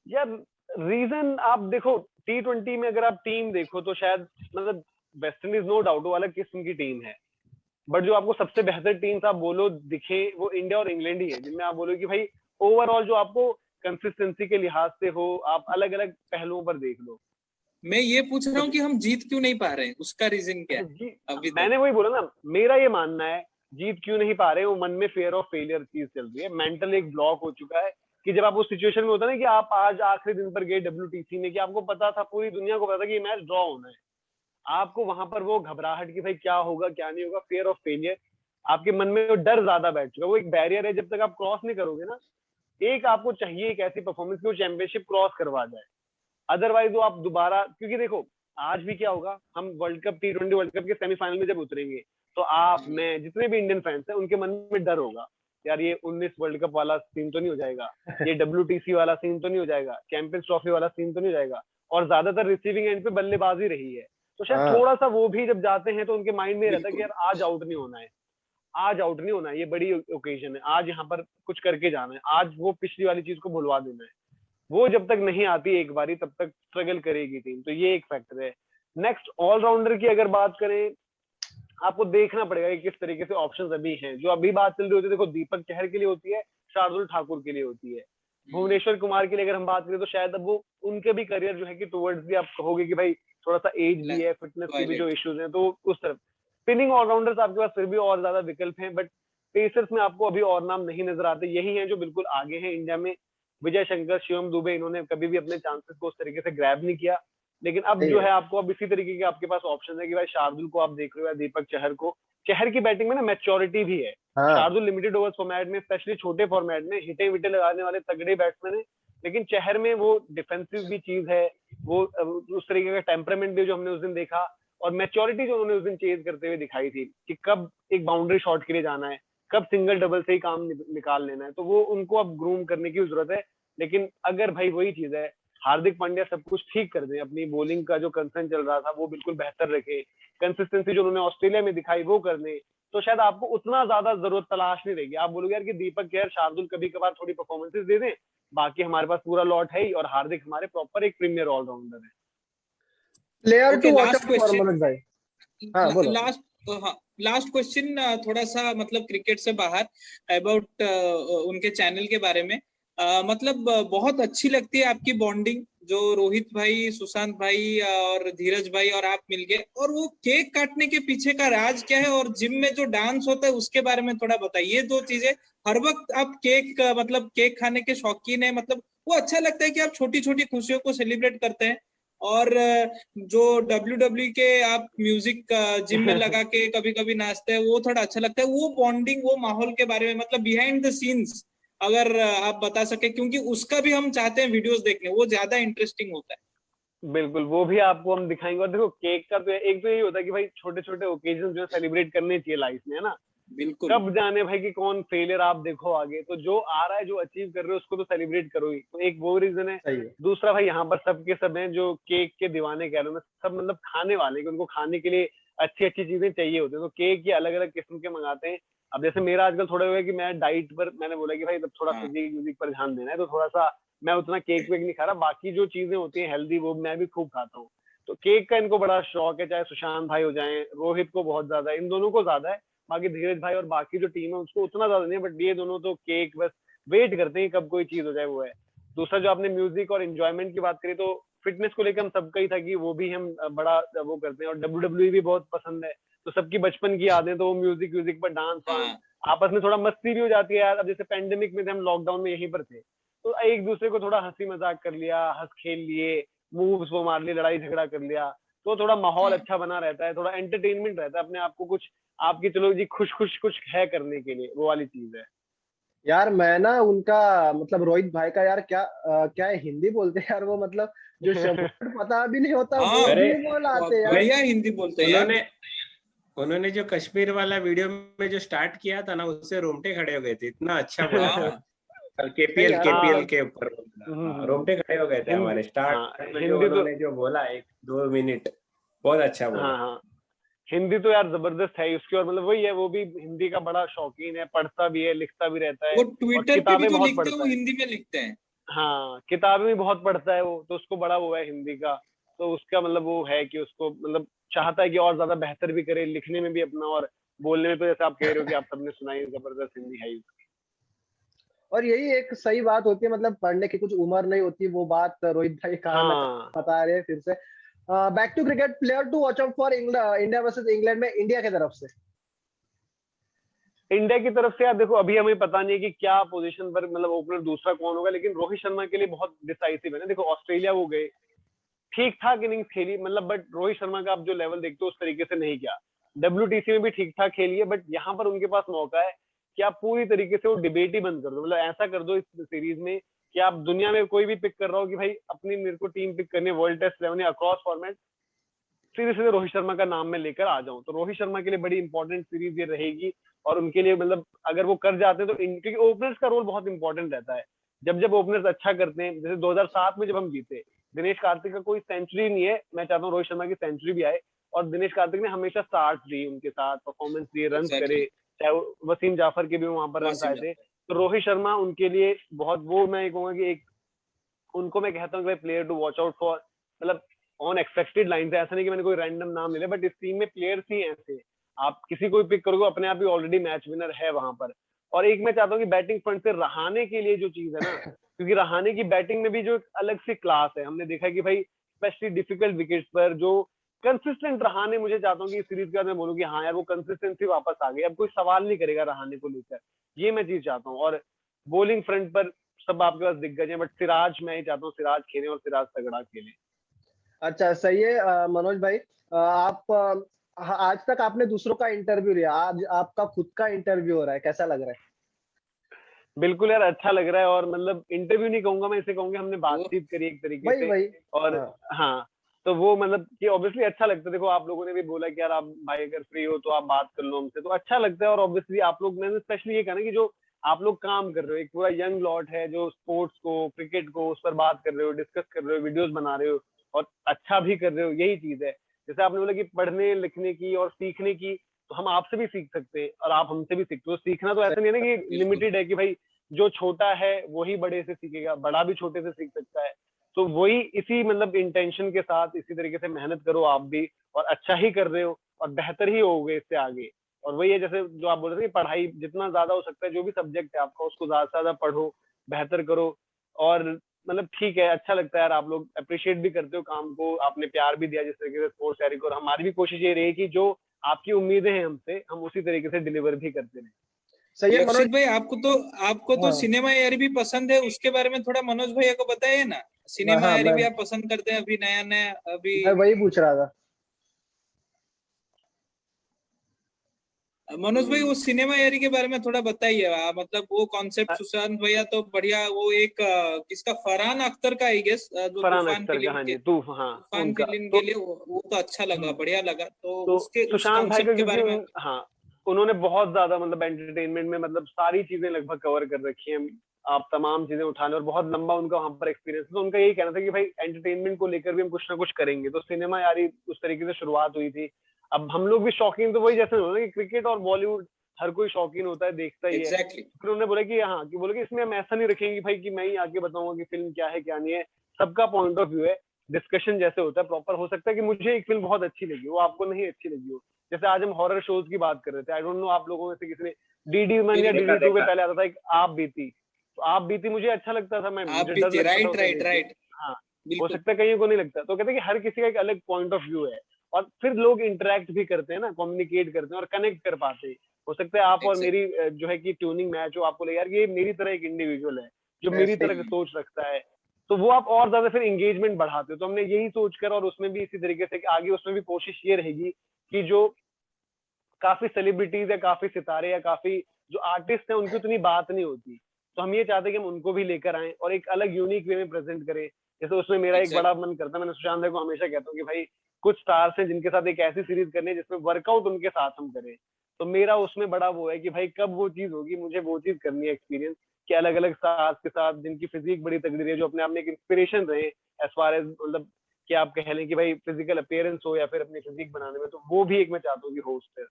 यार? रीजन आप देखो, T20 में अगर आप टीम देखो तो शायद मतलब वेस्ट इंडीज नो डाउट वो अलग किस्म की टीम है, बट जो आपको सबसे बेहतर टीम आप बोलो दिखे वो इंडिया और इंग्लैंड ही है, जिनमें आप बोलो कि भाई ओवरऑल जो आपको कंसिस्टेंसी के लिहाज से हो, आप अलग अलग पहलुओं पर देख लो। मैं ये पूछ रहा हूँ कि हम जीत क्यों नहीं पा रहे हैं, उसका रीजन क्या है? अभी मैंने वही बोला ना, मेरा ये मानना है जीत क्यों नहीं पा रहे, वो मन में फियर ऑफ फेलियर चीज चल रही है, मेंटल एक ब्लॉक हो चुका है कि जब आप उस सिचुएशन में होता है ना कि आप आज आखिरी दिन पर गए WTC में, कि आपको पता था, पूरी दुनिया को पता था कि ये मैच ड्रॉ होना है, आपको वहां पर वो घबराहट की भाई क्या होगा क्या नहीं होगा, फियर ऑफ फेलियर आपके मन में, वो डर ज्यादा बैठ चुका है, वो एक बैरियर है, जब तक आप क्रॉस नहीं करोगे ना, एक आपको चाहिए एक ऐसी परफॉर्मेंस की वो चैंपियनशिप क्रॉस करवा जाए, अदरवाइज वो आप दोबारा, क्योंकि देखो आज भी क्या होगा, हम world cup T20 world cup के सेमीफाइनल में जब उतरेंगे तो आप, मैं, जितने भी इंडियन फैंस हैं उनके मन में डर होगा, यार ये 19 वर्ल्ड कप वाला सीन तो नहीं हो जाएगा, ये WTC वाला सीन तो नहीं हो जाएगा, चैंपियंस ट्रॉफी वाला सीन तो नहीं हो जाएगा, और ज्यादातर रिसीविंग एंड पे बल्लेबाजी रही है, तो शायद थोड़ा सा वो भी जब जाते हैं तो उनके माइंड में रहता है कि यार आज आउट नहीं होना है, आज आउट नहीं होना है, ये बड़ी ओकेजन है, आज यहाँ पर कुछ करके जाना है, आज वो पिछली वाली चीज को भुलवा देना है, वो जब तक नहीं आती एक बारी तब तक स्ट्रगल करेगी टीम, तो ये एक फैक्टर है। नेक्स्ट ऑलराउंडर की अगर बात करें, आपको देखना पड़ेगा कि किस तरीके से ऑप्शंस अभी हैं, जो अभी बात चल रही होती है, देखो दीपक चहर के लिए होती है, शार्दुल ठाकुर के लिए होती है, भुवनेश्वर कुमार के लिए अगर हम बात करें तो शायद अब वो उनके भी करियर जो है कि टुवर्ड्स भी आप कहोगे कि भाई थोड़ा सा एज भी है, फिटनेस के भी जो इश्यूज हैं, तो उस तरफ स्पिनिंग ऑलराउंडर्स आपके पास फिर भी और ज्यादा विकल्प हैं, बट पेसर्स में आपको अभी और नाम नहीं नजर आते, यही हैं जो बिल्कुल आगे हैं इंडिया में, विजय शंकर, शिवम दुबे, इन्होंने कभी भी अपने चांसेस को उस तरीके से ग्रैब नहीं किया, लेकिन अब जो है आपको अब इसी तरीके के आपके पास ऑप्शन है कि भाई शार्दुल को आप देख रहे हो या दीपक चहर को, चहर की बैटिंग में ना मैच्योरिटी भी है, शार्दुल लिमिटेड ओवर्स फॉर्मेट में, स्पेशली छोटे फॉर्मेट में हिटे विटे लगाने वाले तगड़े बैट्समैन है, लेकिन चहर में वो डिफेंसिव भी चीज है, वो उस तरीके का टेम्परामेंट भी जो हमने उस दिन देखा, और मैच्योरिटी जो उन्होंने उस दिन चेज करते हुए दिखाई थी कि कब एक बाउंड्री शॉट के लिए जाना है, कब सिंगल डबल से ही काम निकाल लेना है, तो वो उनको अब ग्रूम करने की जरूरत है। लेकिन अगर भाई वही चीज है, हार्दिक पांड्या सब कुछ ठीक कर दे, अपनी बॉलिंग का जो कंसर्न चल रहा था वो बिल्कुल बेहतर रखे, कंसिस्टेंसी जो उन्होंने ऑस्ट्रेलिया में दिखाई वो कर ले, तो शायद आपको उतना ज्यादा जरूरत तलाश नहीं रहेगी, आप बोलोगे यार कि दीपक चहर, शार्दुल कभी कभार थोड़ी परफॉर्मेंसेस दे दें, बाकी हमारे पास पूरा लॉट है ही, और हार्दिक हमारे प्रॉपर एक प्रीमियर ऑलराउंडर है। Player to watch out for Manoj भाई। हाँ बोलो। लास्ट क्वेश्चन, थोड़ा सा मतलब क्रिकेट से बाहर, अबाउट उनके चैनल के बारे में, मतलब बहुत अच्छी लगती है आपकी बॉन्डिंग, जो रोहित भाई, सुशांत भाई और धीरज भाई और आप मिलके, और वो केक काटने के पीछे का राज क्या है, और जिम में जो डांस होता है उसके बारे में थोड़ा बताइए। दो चीजें, हर वक्त आप केक मतलब केक खाने के शौकीन है, मतलब वो अच्छा लगता है कि आप छोटी छोटी खुशियों को सेलिब्रेट करते हैं, और जो WWE के आप म्यूजिक जिम में लगा के कभी कभी नाचते हैं, वो थोड़ा अच्छा लगता है, वो बॉन्डिंग, वो माहौल के बारे में, मतलब बिहाइंड द सीन्स अगर आप बता सके, क्योंकि उसका भी हम चाहते हैं वीडियोस देखने, वो ज्यादा इंटरेस्टिंग होता है। बिल्कुल, वो भी आपको हम दिखाएंगे। और देखो केक का तो एक तो यही होता है कि भाई छोटे छोटे ओकेजन जो है सेलिब्रेट करने चाहिए लाइफ में, है ना। बिल्कुल। कब जाने भाई कि कौन फेलियर आप देखो आगे, तो जो आ रहा है, जो अचीव कर रहे हो उसको तो सेलिब्रेट करो ही। तो एक वो रीजन है। सही है। दूसरा भाई यहाँ पर सबके सब हैं जो केक के दीवाने कह रहे हो, सब मतलब खाने वाले, कि उनको खाने के लिए अच्छी अच्छी चीजें चाहिए होती है, तो केक ये अलग अलग किस्म के मंगाते हैं। अब जैसे मेरा आजकल थोड़ा हुआ है कि मैं डाइट पर, मैंने बोला कि भाई थोड़ा हाँ। फिजिक म्यूजिक पर ध्यान देना है, तो थोड़ा सा मैं उतना केक वेक नहीं खा रहा, बाकी जो चीजें होती है हेल्दी वो मैं भी खूब खाता हूँ। तो केक का इनको बड़ा शौक है, चाहे सुशांत भाई हो जाए, रोहित को बहुत ज्यादा है, इन दोनों को ज्यादा है। बाकी धीरज भाई और बाकी जो टीम है उसको उतना ज्यादा नहीं है, बट ये दोनों तो केक बस वेट करते हैं कब कोई चीज हो जाए, वो है। दूसरा जो आपने म्यूजिक और एंजॉयमेंट की बात करी, तो फिटनेस को लेकर हम सबका ही था कि वो भी हम बड़ा वो करते हैं, और WWE भी बहुत पसंद है, तो सबकी बचपन की यादें, तो वो म्यूजिक व्यूजिक पर डांस वांस, हाँ। आपस में थोड़ा मस्ती भी हो जाती है यार। अब जैसे पेंडेमिक में थे हम, लॉकडाउन में यहीं पर थे, तो एक दूसरे को थोड़ा हंसी मजाक कर लिया, हंस खेल लिए, मूव्स वो मार लिए, लड़ाई झगड़ा कर लिया, तो थोड़ा माहौल हाँ। अच्छा बना रहता है, थोड़ा एंटरटेनमेंट रहता है अपने आप को कुछ आपकी, चलो जी खुश खुश कुछ है करने के लिए, वो वाली चीज है। यार मैं ना उनका मतलब रोहित भाई का यार क्या है, हिंदी बोलते हैं यार वो, मतलब जो शब्द पता भी नहीं होता हाँ, वो अरे भी बोल आते यार। बढ़िया हिंदी बोलते हैं यार। उन्होंने जो कश्मीर वाला वीडियो में जो स्टार्ट किया था ना, उससे रोंगटे खड़े हो गए थे, इतना अच्छा बोला था। हाँ। नहीं केपीएल यार केपीएल हाँ। के ऊपर बोला, हाँ, रोंगटे खड़े हो गए थे हिंदी, हमारे। हाँ स्टार्ट में जो हिंदी तो, उन्होंने जो बोला 1-2 मिनट, बहुत अच्छा बोला। हाँ हाँ, हिंदी तो यार जबरदस्त है उसकी। और मतलब वही है, वो भी हिंदी का बड़ा शौकीन है, पढ़ता भी है, लिखता भी रहता है, वो और ट्विटर पे भी किताबें जो बहुत लिखते हैं वो पढ़ता है। हिंदी में लिखते हैं। हाँ, किताबें भी बहुत पढ़ता है वो, तो उसको बड़ा वो है हिंदी का। तो उसका मतलब वो है कि उसको मतलब चाहता है कि और ज्यादा बेहतर भी करे, लिखने में भी अपना, और बोलने में तो जैसे आप कह रहे हो कि आप सबने सुनाई, जबरदस्त हिंदी है ही। और यही एक सही बात होती है, मतलब पढ़ने की कुछ उम्र नहीं होती, वो बात रोहित भाई कहा ना हाँ, बता रहे हैं फिर से। Back to cricket, player to watch out for India versus England में इंडिया की तरफ से। इंडिया की तरफ से यार देखो, अभी हमें पता नहीं है कि क्या पोजीशन पर मतलब ओपनर दूसरा कौन होगा, लेकिन रोहित शर्मा के लिए बहुत डिसाइसिव है ना। देखो ऑस्ट्रेलिया वो गए, ठीक ठाक इनिंग्स खेली मतलब, बट रोहित शर्मा का आप जो लेवल देखते हो उस तरीके से नहीं किया। WTC में भी ठीक ठाक खेली है, बट यहाँ पर उनके पास मौका है कि आप पूरी तरीके से वो डिबेट ही बंद कर दो, मतलब ऐसा कर दो इस सीरीज में कि आप दुनिया में कोई भी पिक कर रहा हो कि भाई अपनी मेरे को टीम पिक करनी है वर्ल्ड टेस्ट 11 या अक्रॉस फॉर्मेट, सीधे सीधे रोहित शर्मा का नाम मैं लेकर आ जाऊं। तो रोहित शर्मा के लिए बड़ी इंपॉर्टेंट सीरीज ये रहेगी। और उनके लिए मतलब अगर वो कर जाते हैं तो क्योंकि ओपनर्स का रोल बहुत इंपॉर्टेंट रहता है। जब जब ओपनर्स अच्छा करते हैं, जैसे 2007 में जब हम जीते, दिनेश कार्तिक का कोई सेंचुरी नहीं है, मैं चाहता हूँ रोहित शर्मा की सेंचुरी भी आए। और दिनेश कार्तिक ने हमेशा साथ दी उनके साथ, परफॉर्मेंस दिए, रन करे, एग्जैक्टली। चाहे वसीम जाफर के भी वहां पर रन वासिम आए थे। जाफर। तो रोहित शर्मा उनके लिए बहुत, वो मैं कहूंगा कि एक, उनको मैं कहता हूँ कि भाई player to watch out for, मतलब ऑन एक्सपेक्टेड लाइन से। ऐसा नहीं कि मैंने कोई रैंडम नाम ले लिया, बट इस टीम में प्लेयर्स ही ऐसे, आप किसी को भी पिक करोगे अपने आप ही ऑलरेडी मैच विनर है वहां पर। और एक मैं चाहता हूँ कि बैटिंग फ्रंट से रहाने के लिए जो चीज है ना, क्योंकि रहाने की बैटिंग में भी जो एक अलग सी क्लास है, हमने देखा कि भाई स्पेशली डिफिकल्ट विकेट्स पर जो कंसिस्टेंट रहाने, मुझे चाहता हूँ कि इस सीरीज के बाद मैं बोलूँ कि हाँ यार वो कंसिस्टेंसी वापस आ गई, अब कोई सवाल नहीं करेगा रहाने को लेकर, ये मैं चीज चाहता हूँ। और बॉलिंग फ्रंट पर सब आपके पास दिग्गज हैं, बट सिराज मैं ही चाहता हूँ सिराज खेले और सिराज तगड़ा खेले। अच्छा सही है। मनोज भाई, आप आज तक आपने दूसरों का इंटरव्यू लिया, आज आपका खुद का इंटरव्यू हो रहा है, कैसा लग रहा है? बिल्कुल यार, अच्छा लग रहा है। और मतलब इंटरव्यू नहीं कहूंगा मैं इसे, कहूंगा हमने वो बातचीत करी एक तरीके वही से। वही। और हाँ। हाँ, तो वो मतलब कि ऑब्वियसली अच्छा लगता है। देखो आप लोगों ने भी बोला कि यार आप भाई अगर फ्री हो तो आप बात कर लो हमसे, तो अच्छा लगता है। और ऑब्वियसली आप लोग, मैंने स्पेशली ये कहा ना कि जो आप लोग काम कर रहे हो, एक पूरा यंग लॉट है जो स्पोर्ट्स को, क्रिकेट को, उस पर बात कर रहे हो, डिस्कस कर रहे हो, वीडियोस बना रहे हो, और अच्छा भी कर रहे हो, यही चीज है। जैसे आपने बोला कि पढ़ने लिखने की और सीखने की, तो हम आपसे भी सीख सकते हैं और आप हमसे भी सीखते हो। सीखना तो ऐसा नहीं है ना कि बिल्कुल। लिमिटेड है कि भाई जो छोटा है वही बड़े से सीखेगा, बड़ा भी छोटे से सीख सकता है। तो वही इसी मतलब इंटेंशन के साथ इसी तरीके से मेहनत करो आप भी, और अच्छा ही कर रहे हो और बेहतर ही होगे इससे आगे। और वही है जैसे जो आप बोल रहे थे कि पढ़ाई जितना ज्यादा हो सकता है, जो भी सब्जेक्ट है आपका उसको ज्यादा से ज्यादा पढ़ो, बेहतर करो। और मतलब ठीक है, अच्छा लगता है यार, आप लोग अप्रिशिएट भी करते हो काम को, आपने प्यार भी दिया जिस तरीके से स्पोर्ट्स डायरी को। और हमारी भी कोशिश ये रही कि जो आपकी उम्मीदें हैं हमसे, हम उसी तरीके से डिलीवर भी करते रहे। सही है मनोज। लक्षित भाई, आपको तो हाँ सिनेमा यारी भी पसंद है, उसके बारे में थोड़ा मनोज भैया को बताइए ना। सिनेमा हाँ, यारी भी आप पसंद करते हैं अभी नया नया अभी? मैं वही पूछ रहा था। मनोज भाई वो सिनेमा यारी के बारे में थोड़ा बताइए। मतलब वो कॉन्सेप्ट सुशांत भैया तो बढ़िया, वो एक किसका, फरहान अख्तर का आई गेस, जो फरहान तूफान अख्तर का, फिल्म हाँ के, जी, हाँ तूफान उनका फिल्म तो के लिए वो तो अच्छा लगा, बढ़िया लगा। तो तो उसके उस सुशांत भाई का, कॉन्सेप्ट के क्योंकि बारे में। हाँ, उन्होंने बहुत ज्यादा मतलब एंटरटेनमेंट में मतलब सारी चीजें लगभग कवर कर रखी हैं, आप तमाम चीजें उठाने, और बहुत लंबा उनका वहां पर एक्सपीरियंस, तो उनका यही कहना था कि भाई एंटरटेनमेंट को लेकर भी हम कुछ ना कुछ करेंगे। तो सिनेमा यारी उस तरीके से शुरुआत हुई थी। अब हम लोग भी शौकीन, तो वही जैसे होता है कि क्रिकेट और बॉलीवुड हर कोई शौकीन होता है, देखता ही है। एग्जैक्टली। फिर उन्होंने बोला कि हाँ, कि बोले कि इसमें हम ऐसा नहीं रखेंगे भाई कि मैं ही आके बताऊंगा कि फिल्म क्या है क्या नहीं है, सबका पॉइंट ऑफ व्यू है, डिस्कशन जैसे होता है प्रॉपर। हो सकता है कि मुझे एक फिल्म बहुत अच्छी लगी, वो आपको नहीं अच्छी लगी हो। जैसे आज हम हॉरर शोज की बात कर रहे थे, आई डोंट नो आप लोगों में से किसी ने डीडी वन या बिल्कुल। डीडी टू के पहले आता था एक आप बीती, तो आप बीती मुझे अच्छा लगता था, मैं आप मुझे भी डर थे, लगता था राइट उसे राइट देख के। राइट। हाँ, हो बिल्कुल। सकता है कहीं को नहीं लगता। तो कहते हैं कि हर किसी का एक अलग पॉइंट ऑफ व्यू है, और फिर लोग इंटरेक्ट भी करते हैं ना, कम्युनिकेट करते हैं और कनेक्ट कर पाते हैं। हो सकता है आप और एग्जैक्ट। मेरी जो है कि ट्यूनिंग मैच हो, आपको लगे यार ये मेरी तरह एक इंडिविजुअल है जो मेरी सही। तरह की सोच रखता है, तो वो आप और ज्यादा फिर एंगेजमेंट बढ़ाते हो। तो हमने यही सोचकर, और उसमें भी इसी तरीके से कि आगे उसमें भी कोशिश ये रहेगी कि जो काफी सेलिब्रिटीज है, काफी सितारे या काफी जो आर्टिस्ट है, उनकी उतनी बात नहीं होती, तो हम ये चाहते हैं कि हम उनको भी लेकर आए और एक अलग यूनिक वे में प्रेजेंट करें। जैसे उसमें मेरा एक एग्जैक्ट। बड़ा मन करता है, मैंने सुशांत भाई को हमेशा कहता हूँ कि भाई कुछ स्टार्स हैं जिनके साथ एक ऐसी सीरीज करनी है जिसमें वर्कआउट उनके साथ हम करें। तो मेरा उसमें बड़ा वो है कि भाई कब वो चीज होगी, मुझे वो चीज करनी है, एक्सपीरियंस कि अलग अलग स्टार्स के साथ जिनकी फिजिक बड़ी तगड़ी रही है, जो अपने आप में एक इंस्पिरेशन रहे एज फार एज, मतलब कि आप कह लें कि भाई फिजिकल अपीयरेंस हो या फिर अपनी फिजिक बनाने में, तो वो भी एक मैं चाहता हूँ कि होस्ट है।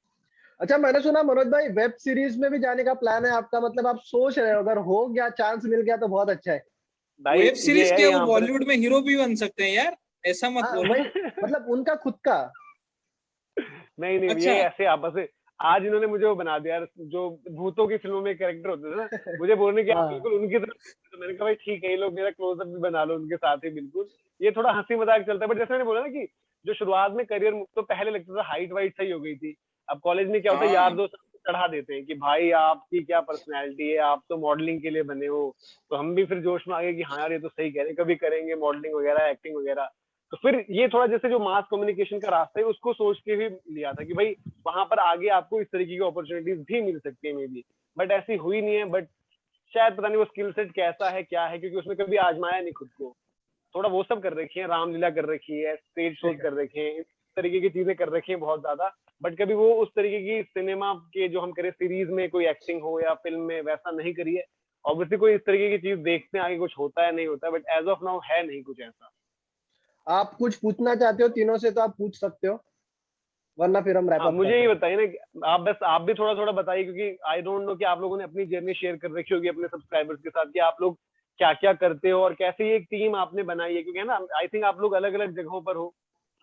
अच्छा, मैंने सुना मनोज भाई वेब सीरीज में भी जाने का प्लान है आपका, मतलब आप सोच रहे हो, अगर हो गया, चांस मिल गया तो बहुत अच्छा है। भाई वेब सीरीज ये है क्या, वो यहाँ पर बॉलीवुड में हीरो भी बन सकते हैं यार, ऐसा मत हाँ बोलो। वही, मतलब उनका खुद का। नहीं नहीं, अच्छा। ये ऐसे आपस में आज इन्होंने मुझे वो बना दिया यार, जो भूतों की फिल्मों में कैरेक्टर होते थे ना, मुझे बोलने की आप हाँ बिल्कुल उनकी तरफ। तो मैंने कहा भाई ठीक है, ये लोग मेरा क्लोजअप भी बना लो उनके साथ ही बिल्कुल। ये थोड़ा हंसी मजाक चलता है, बट जैसे मैंने बोला ना कि जो शुरुआत में करियर तो पहले लगता था हाइट वाइट सही हो गई थी। अब कॉलेज में क्या होता है, यार हाँ। दोस्त चढ़ा देते हैं कि भाई आपकी क्या पर्सनैलिटी है, आप तो मॉडलिंग के लिए बने हो। तो हम भी फिर जोश में आ गए कि हाँ यार ये तो सही कह रहे हैं, कभी करेंगे मॉडलिंग वगैरह, एक्टिंग वगैरह। तो फिर ये थोड़ा जैसे जो मास कम्युनिकेशन का रास्ता है उसको सोच के भी लिया था कि भाई वहां पर आगे आपको इस तरीके की अपॉर्चुनिटीज भी मिल सकती है मे बी, बट ऐसी हुई नहीं है। बट शायद पता नहीं वो स्किल सेट कैसा है क्या है, क्योंकि उसने कभी आजमाया नहीं खुद को। थोड़ा वो सब कर रखी है, रामलीला कर रखी है, स्टेज शोज कर रखे हैं, इस तरीके की चीजें कर रखी हैं बहुत ज्यादा। बट कभी वो उस तरीके की सिनेमा के जो हम करें सीरीज में कोई एक्टिंग हो या फिल्म में, वैसा नहीं करी है। ऑब्वियसली कोई इस तरीके की चीज देखते हैं आगे कुछ होता है नहीं होता है, बट एज ऑफ नाउ है नहीं कुछ ऐसा। आप कुछ पूछना चाहते हो तीनों से तो आप पूछ सकते हो, वरना फिर हम रैप हाँ, अप मुझे करते ये हैं। बताइए ना कि आप भी थोड़ा थोड़ा बताइए, क्योंकि आई डोंट नो कि आप लोगों ने अपनी जर्नी शेयर कर रखी होगी अपने सब्सक्राइबर्स के साथ कि आप लोग क्या क्या करते हो और कैसे ये एक टीम आपने बनाई है, क्योंकि है ना, आई थिंक आप लोग अलग अलग जगहों पर हो,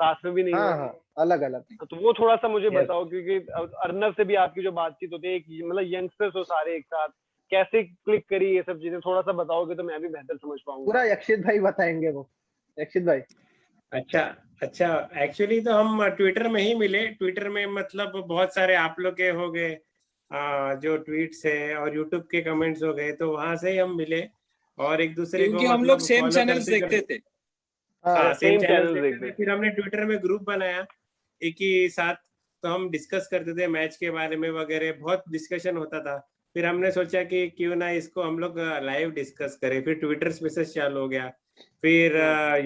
साथ में भी नहीं हाँ हो। हाँ, अलग अलग। तो वो थोड़ा सा मुझे यस। बताओ, क्योंकि अर्नव से भी आपकी जो बातचीत होती है, एक मतलब यंगस्टर्स हो सारे एक साथ, कैसे क्लिक करी ये सब चीजें, थोड़ा सा बताओगे तो मैं भी बेहतर समझ पाऊंगा। पूरा यक्षित भाई बताएंगे वो। यक्षित भाई। अच्छा अच्छा, एक्चुअली तो हम ट्विटर में ही मिले। ट्विटर में मतलब बहुत सारे आप लोग के हो गए जो ट्वीट्स है, और यूट्यूब के कमेंट्स हो गए, तो वहां से ही हम मिले और एक दूसरे को क्योंकि हम लोग मतलब सेम फॉलो चैनल्स करते देखते करते। थे। हाँ हाँ, सेम सेम चैनल चैनल देखते थे। देखते थे। फिर हमने ट्विटर में ग्रुप बनाया एक ही साथ, तो हम डिस्कस करते थे मैच के बारे में वगैरह, बहुत डिस्कशन होता था। फिर हमने सोचा कि क्यों ना इसको हम लोग लाइव डिस्कस करें। फिर ट्विटर स्पेसेस चालू हो गया, फिर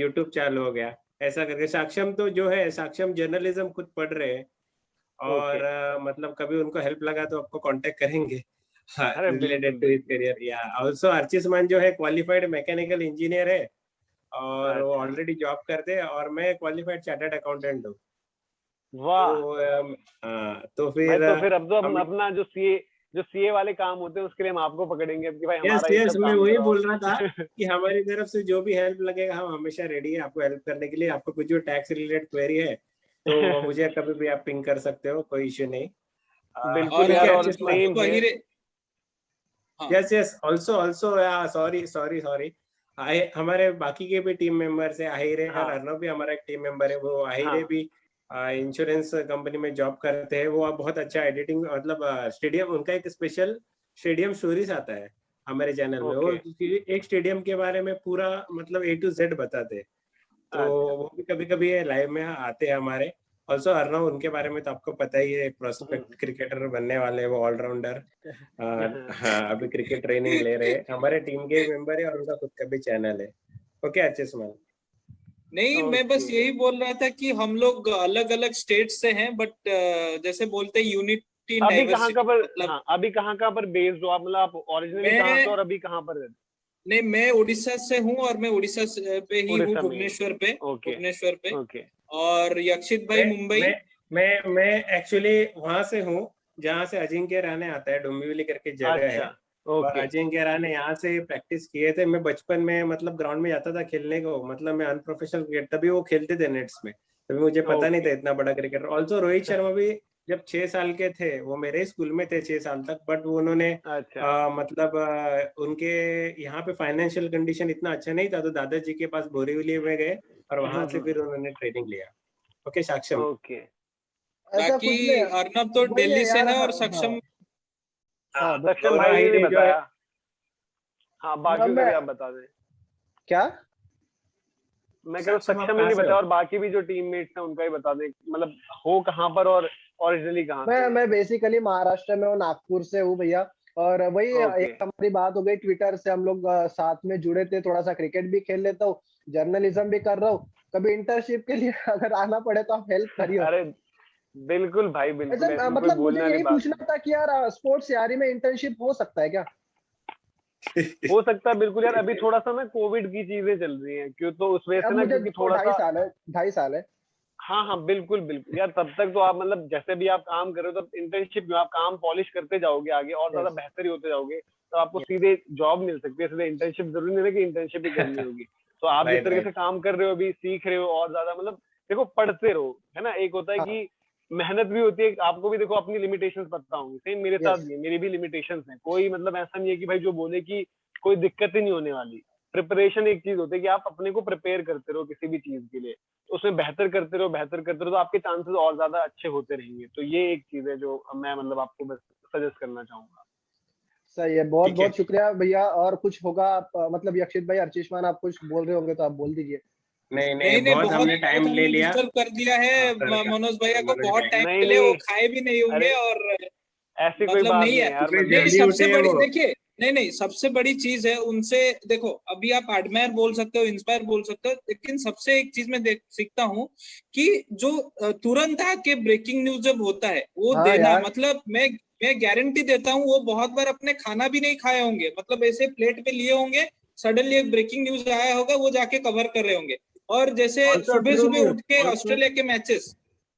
यूट्यूब चालू हो गया। ऐसा करके साक्षम तो जो है, साक्षम जर्नलिज्म खुद पढ़ रहे हैं, और ओके। मतलब कभी उनको हेल्प लगा तो आपको कांटेक्ट करेंगे। हाँ, अरे रिलेटेड बिल्कुल टू हिज बिल्कुल। करियर। या ऑल्सो अर्चिस मान जो है क्वालिफाइड मैकेनिकल इंजीनियर है, और वो अच्छा, ऑलरेडी जॉब करते हैं, और मैं क्वालिफाइड चार्टर्ड अकाउंटेंट हूँ। वाह। तो तो भाई फिर तो फिर अब तो हम हम। अपना जो सीए वाले काम होते हैं उसके लिए हम आपको पकड़ेंगे अब कि भाई यस हमारा ये यस, सब मैं काम वही कराओ। बोल रहा था कि हमारी तरफ से जो भी हेल्प लगेगा हम हमेशा रेडी है आपको हेल्प करने के लिए। आपको कुछ जो टैक्स रिलेटेड क्वेरी है तो मुझे कभी भी आप पिंग कर सकते हो, कोई इश्यू नहीं। बिल्कुल और ठीक यार, है, और अच्छे से। मतलब सेम है। बहिरे। हाँ। Yes yes, also also, sorry sorry sorry, हमारे बाकी के भी टीम मेंबर्स है। आहिरे और हाँ अर्नव भी हमारा एक टीम मेंबर है। वो आहिरे हाँ। भी इंश्योरेंस कंपनी में जॉब करते हैं। वो अब बहुत अच्छा एडिटिंग, मतलब स्टेडियम, उनका एक स्पेशल स्टेडियम स्टोरीज आता है हमारे चैनल में। वो ओके। एक स्टेडियम के बारे में पूरा मतलब A to Z बताते हैं। तो अच्छा। वो भी कभी कभी लाइव में आते हैं हमारे। ऑल्सो अर्नव, उनके बारे में तो आपको पता ही है, प्रोस्पेक्ट क्रिकेटर बनने वाले हैं वो, ऑलराउंडर। हाँ, अभी क्रिकेट ट्रेनिंग ले रहे हैं, हमारे टीम के मेंबर है और उनका खुद का भी चैनल है। ओके अच्छे सुमन। नहीं, मैं बस यही बोल रहा था कि हम लोग अलग अलग स्टेट से हैं, बट जैसे बोलते हैं यूनिटी अभी कहाँ का पर, मतलब हाँ, अभी कहाँ का पर बेस्ड हो आप, मतलब आप ओरिजिनली कहाँ से और अभी कहाँ पर रहते? नहीं, मैं उड़ीसा से हूँ और मैं उड़ीसा पे ही हूँ, उड़ीसा में। भुवनेश्वर पे। ओके भुवनेश्वर पे। ओके। और यक्षित भाई मुंबई। मैं एक्चुअली वहां से हूँ जहाँ से अजिंक्य रहाणे आता है, डोंबिवली करके जगह है। अच्छा और ओके अजिंक्य रहाणे यहाँ से प्रैक्टिस किए थे। मैं बचपन में मतलब ग्राउंड में जाता था खेलने को, मतलब मैं अनप्रोफेशनल क्रिकेट, तभी वो खेलते थे नेट्स में, तभी मुझे पता नहीं था इतना बड़ा क्रिकेटर। ऑल्सो रोहित शर्मा भी जब 6 साल के थे, वो मेरे स्कूल में थे 6 साल तक, बट वो उन्होंने अच्छा मतलब उनके यहाँ पे फाइनेंशियल कंडीशन इतना अच्छा नहीं था, तो दादाजी के पास बोरीवली में गए और वहां से फिर उन्होंने ट्रेनिंग लिया। ओके साक्षम। ओके। ऐसा बाकी कुछ नहीं, अर्नब तो वही है दिल्ली से यार। है और हाँ सक्षम। हाँ सक्षम गौरव भाई ने नहीं हाइडे जो है, बताया। हाँ, बाकी का मैं भी आप बता दें। क्या मैं कह रहा हूँ सक्षम आप सक्षम ही कहाँ नहीं से बताया, हो? और बाकी भी जो टीममेट्स हैं उनका ही बता दें, मतलब हो कहाँ पर और ओरिजिनली कहाँ से मैं हैं। बेसिकली महाराष्ट्र में हूँ, नागपुर से हूँ भैया। और वही ओके एक हमारी बात हो गई ट्विटर से, हम लोग साथ में जुड़े थे, थोड़ा सा क्रिकेट भी खेल लेता हूँ, जर्नलिज्म भी कर रहा हूँ। कभी इंटर्नशिप के लिए अगर आना पड़े तो आप हेल्प करियो। अरे बिल्कुल भाई ऐसे बिल्कुल, ऐसी कोई मतलब मुझे बोलने वाली यही बात पूछना नहीं। था कि यार स्पोर्ट्स यारी में इंटर्नशिप हो सकता है क्या? हो सकता है बिल्कुल यार, अभी थोड़ा सा ना कोविड की चीजें चल रही हैं, क्यों तो उस वजह अब से ना, मुझे क्योंकि थोड़ा 2-2.5 सा। साल है, 2.5 साल है। हाँ हाँ बिल्कुल बिल्कुल यार, तब तक तो आप मतलब जैसे भी आप काम कर रहे हो, तब इंटर्नशिप में आप काम पॉलिश करते जाओगे आगे और ज्यादा यस बेहतर ही होते जाओगे, तो आपको यस। सीधे जॉब मिल सकती है। सीधे इंटर्नशिप जरूरी नहीं है कि इंटर्नशिप ही करनी होगी। तो आप जिस राइट तरीके से राइट। काम कर रहे हो, अभी सीख रहे हो और ज्यादा, मतलब देखो पढ़ते रहो, है ना। एक होता है हाँ कि मेहनत भी होती है, आपको भी देखो अपनी लिमिटेशंस पता होंगी, सेम मेरे साथ यस भी है, मेरी भी लिमिटेशंस हैं। कोई मतलब ऐसा नहीं है कि भाई जो बोले कि कोई दिक्कत ही नहीं होने वाली। प्रिपरेशन एक चीज होती है कि आप अपने को प्रिपेयर करते रहो किसी भी चीज के लिए, उसमें बेहतर करते रहो, बेहतर करते रहो, तो आपके चांसेस और ज्यादा अच्छे होते रहेंगे। तो ये एक चीज है जो मैं मतलब आपको बस सजेस्ट करना चाहूंगा। सही है, बहुत ठीक है। बहुत शुक्रिया भैया। और कुछ होगा आप मतलब यक्षित भाई, अर्चिष्मान आप कुछ बोल रहे होंगे तो आप बोल दीजिए। नहीं नहीं नहीं, नहीं, बहुत बहुत हमने बहुत टाइम ले हमने लिया डिस्टर्ब कर दिया है आफ्टर का। मनोज भैया को, मनोज बहुत भाई, टाइम नहीं के लिए वो नहीं, खाए भी नहीं होंगे। अरे और ऐसी कोई मतलब बात नहीं नहीं है। है यार, सुबह मतलब नहीं, जल्दी सबसे उठे हैं बड़ी वो। देखिए, नहीं नहीं, सबसे बड़ी चीज है उनसे, देखो अभी आप एडमायर बोल सकते हो, इंस्पायर बोल सकते हो, लेकिन सबसे एक चीज मैं देख सीखता हूँ कि जो तुरंत आके ब्रेकिंग न्यूज जब होता है वो हाँ देना, यार। मतलब मैं गारंटी देता हूँ वो बहुत बार अपने खाना भी नहीं खाए होंगे, मतलब ऐसे प्लेट पे लिए होंगे, सडनली एक ब्रेकिंग न्यूज आया होगा, वो जाके कवर कर रहे होंगे। और जैसे ऑल्सो सुबह ट्रू सुबह न्यूज। उठ के ऑल्सो ऑस्ट्रेलिया के मैचेस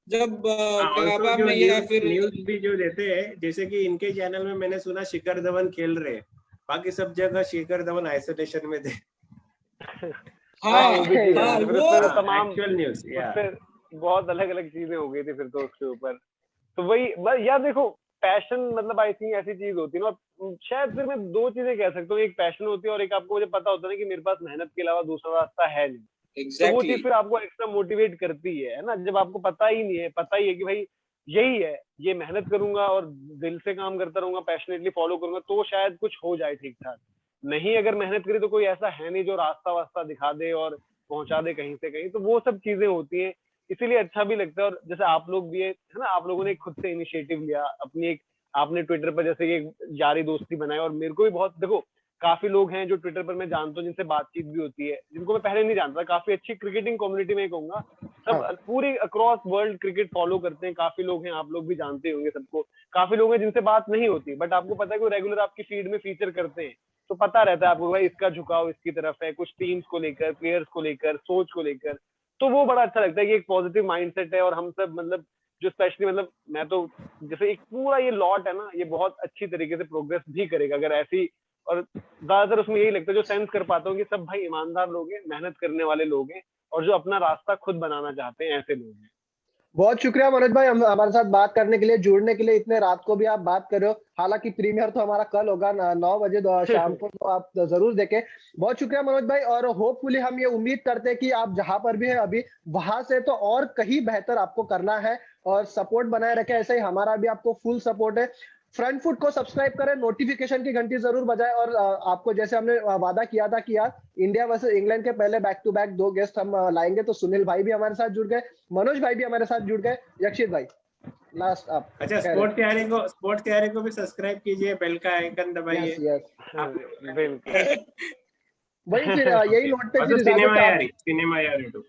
जब ऑल्सो गाबा जो में या न्यूज फिर न्यूज भी जो देते हैं, जैसे कि इनके चैनल में मैंने सुना शिखर धवन खेल रहे, बाकी सब जगह शिखर धवन आइसोलेशन में थे। हाँ हाँ वो भी चीज है, हाँ, फिर वो उसमें तो हाँ तमाम, एक्चुअल न्यूज उस या। पर बहुत अलग अलग चीजें हो गई थी फिर तो उसके ऊपर। तो वही बस यार देखो, पैशन मतलब आई थिंक ऐसी चीज होती है ना, शायद फिर मैं दो चीजें कह सकता हूँ, एक पैशन होती है और एक आपको मुझे पता होता है ना कि मेरे पास मेहनत के अलावा दूसरा रास्ता है नहीं। तो वो एग्जैक्टली चीज फिर आपको एक्स्ट्रा मोटिवेट करती है ना, जब आपको पता ही नहीं है, पता ही है कि भाई यही है, ये मेहनत करूंगा और दिल से काम करता रहूंगा, पैशनेटली फॉलो करूंगा, तो शायद कुछ हो जाए ठीक ठाक। नहीं अगर मेहनत करी तो कोई ऐसा है नहीं जो रास्ता वास्ता दिखा दे और पहुंचा दे कहीं से कहीं, तो वो सब चीजें होती हैं। इसीलिए अच्छा भी लगता है। और जैसे आप लोग भी है ना, आप लोगों ने खुद से इनिशिएटिव लिया अपनी एक, आपने ट्विटर पर जैसे एक यारी दोस्ती बनाई, और मेरे को भी बहुत, देखो काफी लोग हैं जो ट्विटर पर मैं जानता हूँ जिनसे बातचीत भी होती है, जिनको मैं पहले नहीं जानता, काफी अच्छी क्रिकेटिंग कम्युनिटी में कहूंगा, सब हाँ पूरी अक्रॉस वर्ल्ड क्रिकेट फॉलो करते हैं। काफी लोग हैं, आप लोग भी जानते होंगे सबको। काफी लोग हैं जिनसे बात नहीं होती, बट आपको पता है कि रेगुलर आपकी फीड में फीचर करते हैं, तो पता रहता है आपको भाई इसका झुकाव इसकी तरफ है, कुछ टीम्स को लेकर, प्लेयर्स को लेकर, सोच को लेकर। तो वो बड़ा अच्छा लगता है कि एक पॉजिटिव माइंडसेट है, और हम सब मतलब जो स्पेशली मतलब मैं तो जैसे एक पूरा ये लॉट है ना, ये बहुत अच्छी तरीके से प्रोग्रेस भी करेगा अगर ऐसी। और ज्यादातर उसमें यही लगता है, जो सेंस कर पाता हूँ कि सब भाई ईमानदार लोग हैं, मेहनत करने वाले लोग हैं, और जो अपना रास्ता खुद बनाना चाहते हैं, ऐसे लोग हैं। बहुत शुक्रिया मनोज भाई, हम हमारे साथ बात करने के लिए, जुड़ने के लिए। इतने रात को भी आप बात कर रहे हो, हालांकि प्रीमियर तो हमारा कल होगा 9 बजे शाम को, तो आप जरूर देखें। बहुत शुक्रिया मनोज भाई। और होपफुली हम ये उम्मीद करते हैं कि आप जहां पर भी हैं अभी, वहां से तो और कहीं बेहतर आपको करना है, और सपोर्ट बनाए रखें, ऐसे ही हमारा भी आपको फुल सपोर्ट है। फ्रंट फुट को सब्सक्राइब करें, नोटिफिकेशन की घंटी जरूर बजाएं और आपको जैसे हमने वादा किया था कि यार इंडिया वर्सेस इंग्लैंड के पहले बैक टू बैक 2 गेस्ट हम लाएंगे, तो सुनील भाई भी हमारे साथ जुड़ गए, मनोज भाई भी हमारे साथ जुड़ गए। यक्षित भाई लास्ट आप। अच्छा, स्पोर्ट तैयारी को भी सब्सक्राइब कीजिए, बेल का आइकन दबाइए। बिल्कुल वही फिर यही नोट पे फिर सिनेमा यारी 2।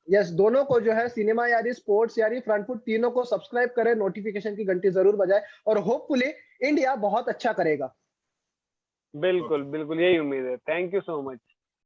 यस, दोनों को जो है सिनेमा यारी, स्पोर्ट्स यारी, फ्रंट फुट, तीनों को सब्सक्राइब करें, नोटिफिकेशन की घंटी जरूर बजाए और होपफुली इंडिया बहुत अच्छा करेगा। बिल्कुल बिल्कुल, यही उम्मीद है। Thank you so much.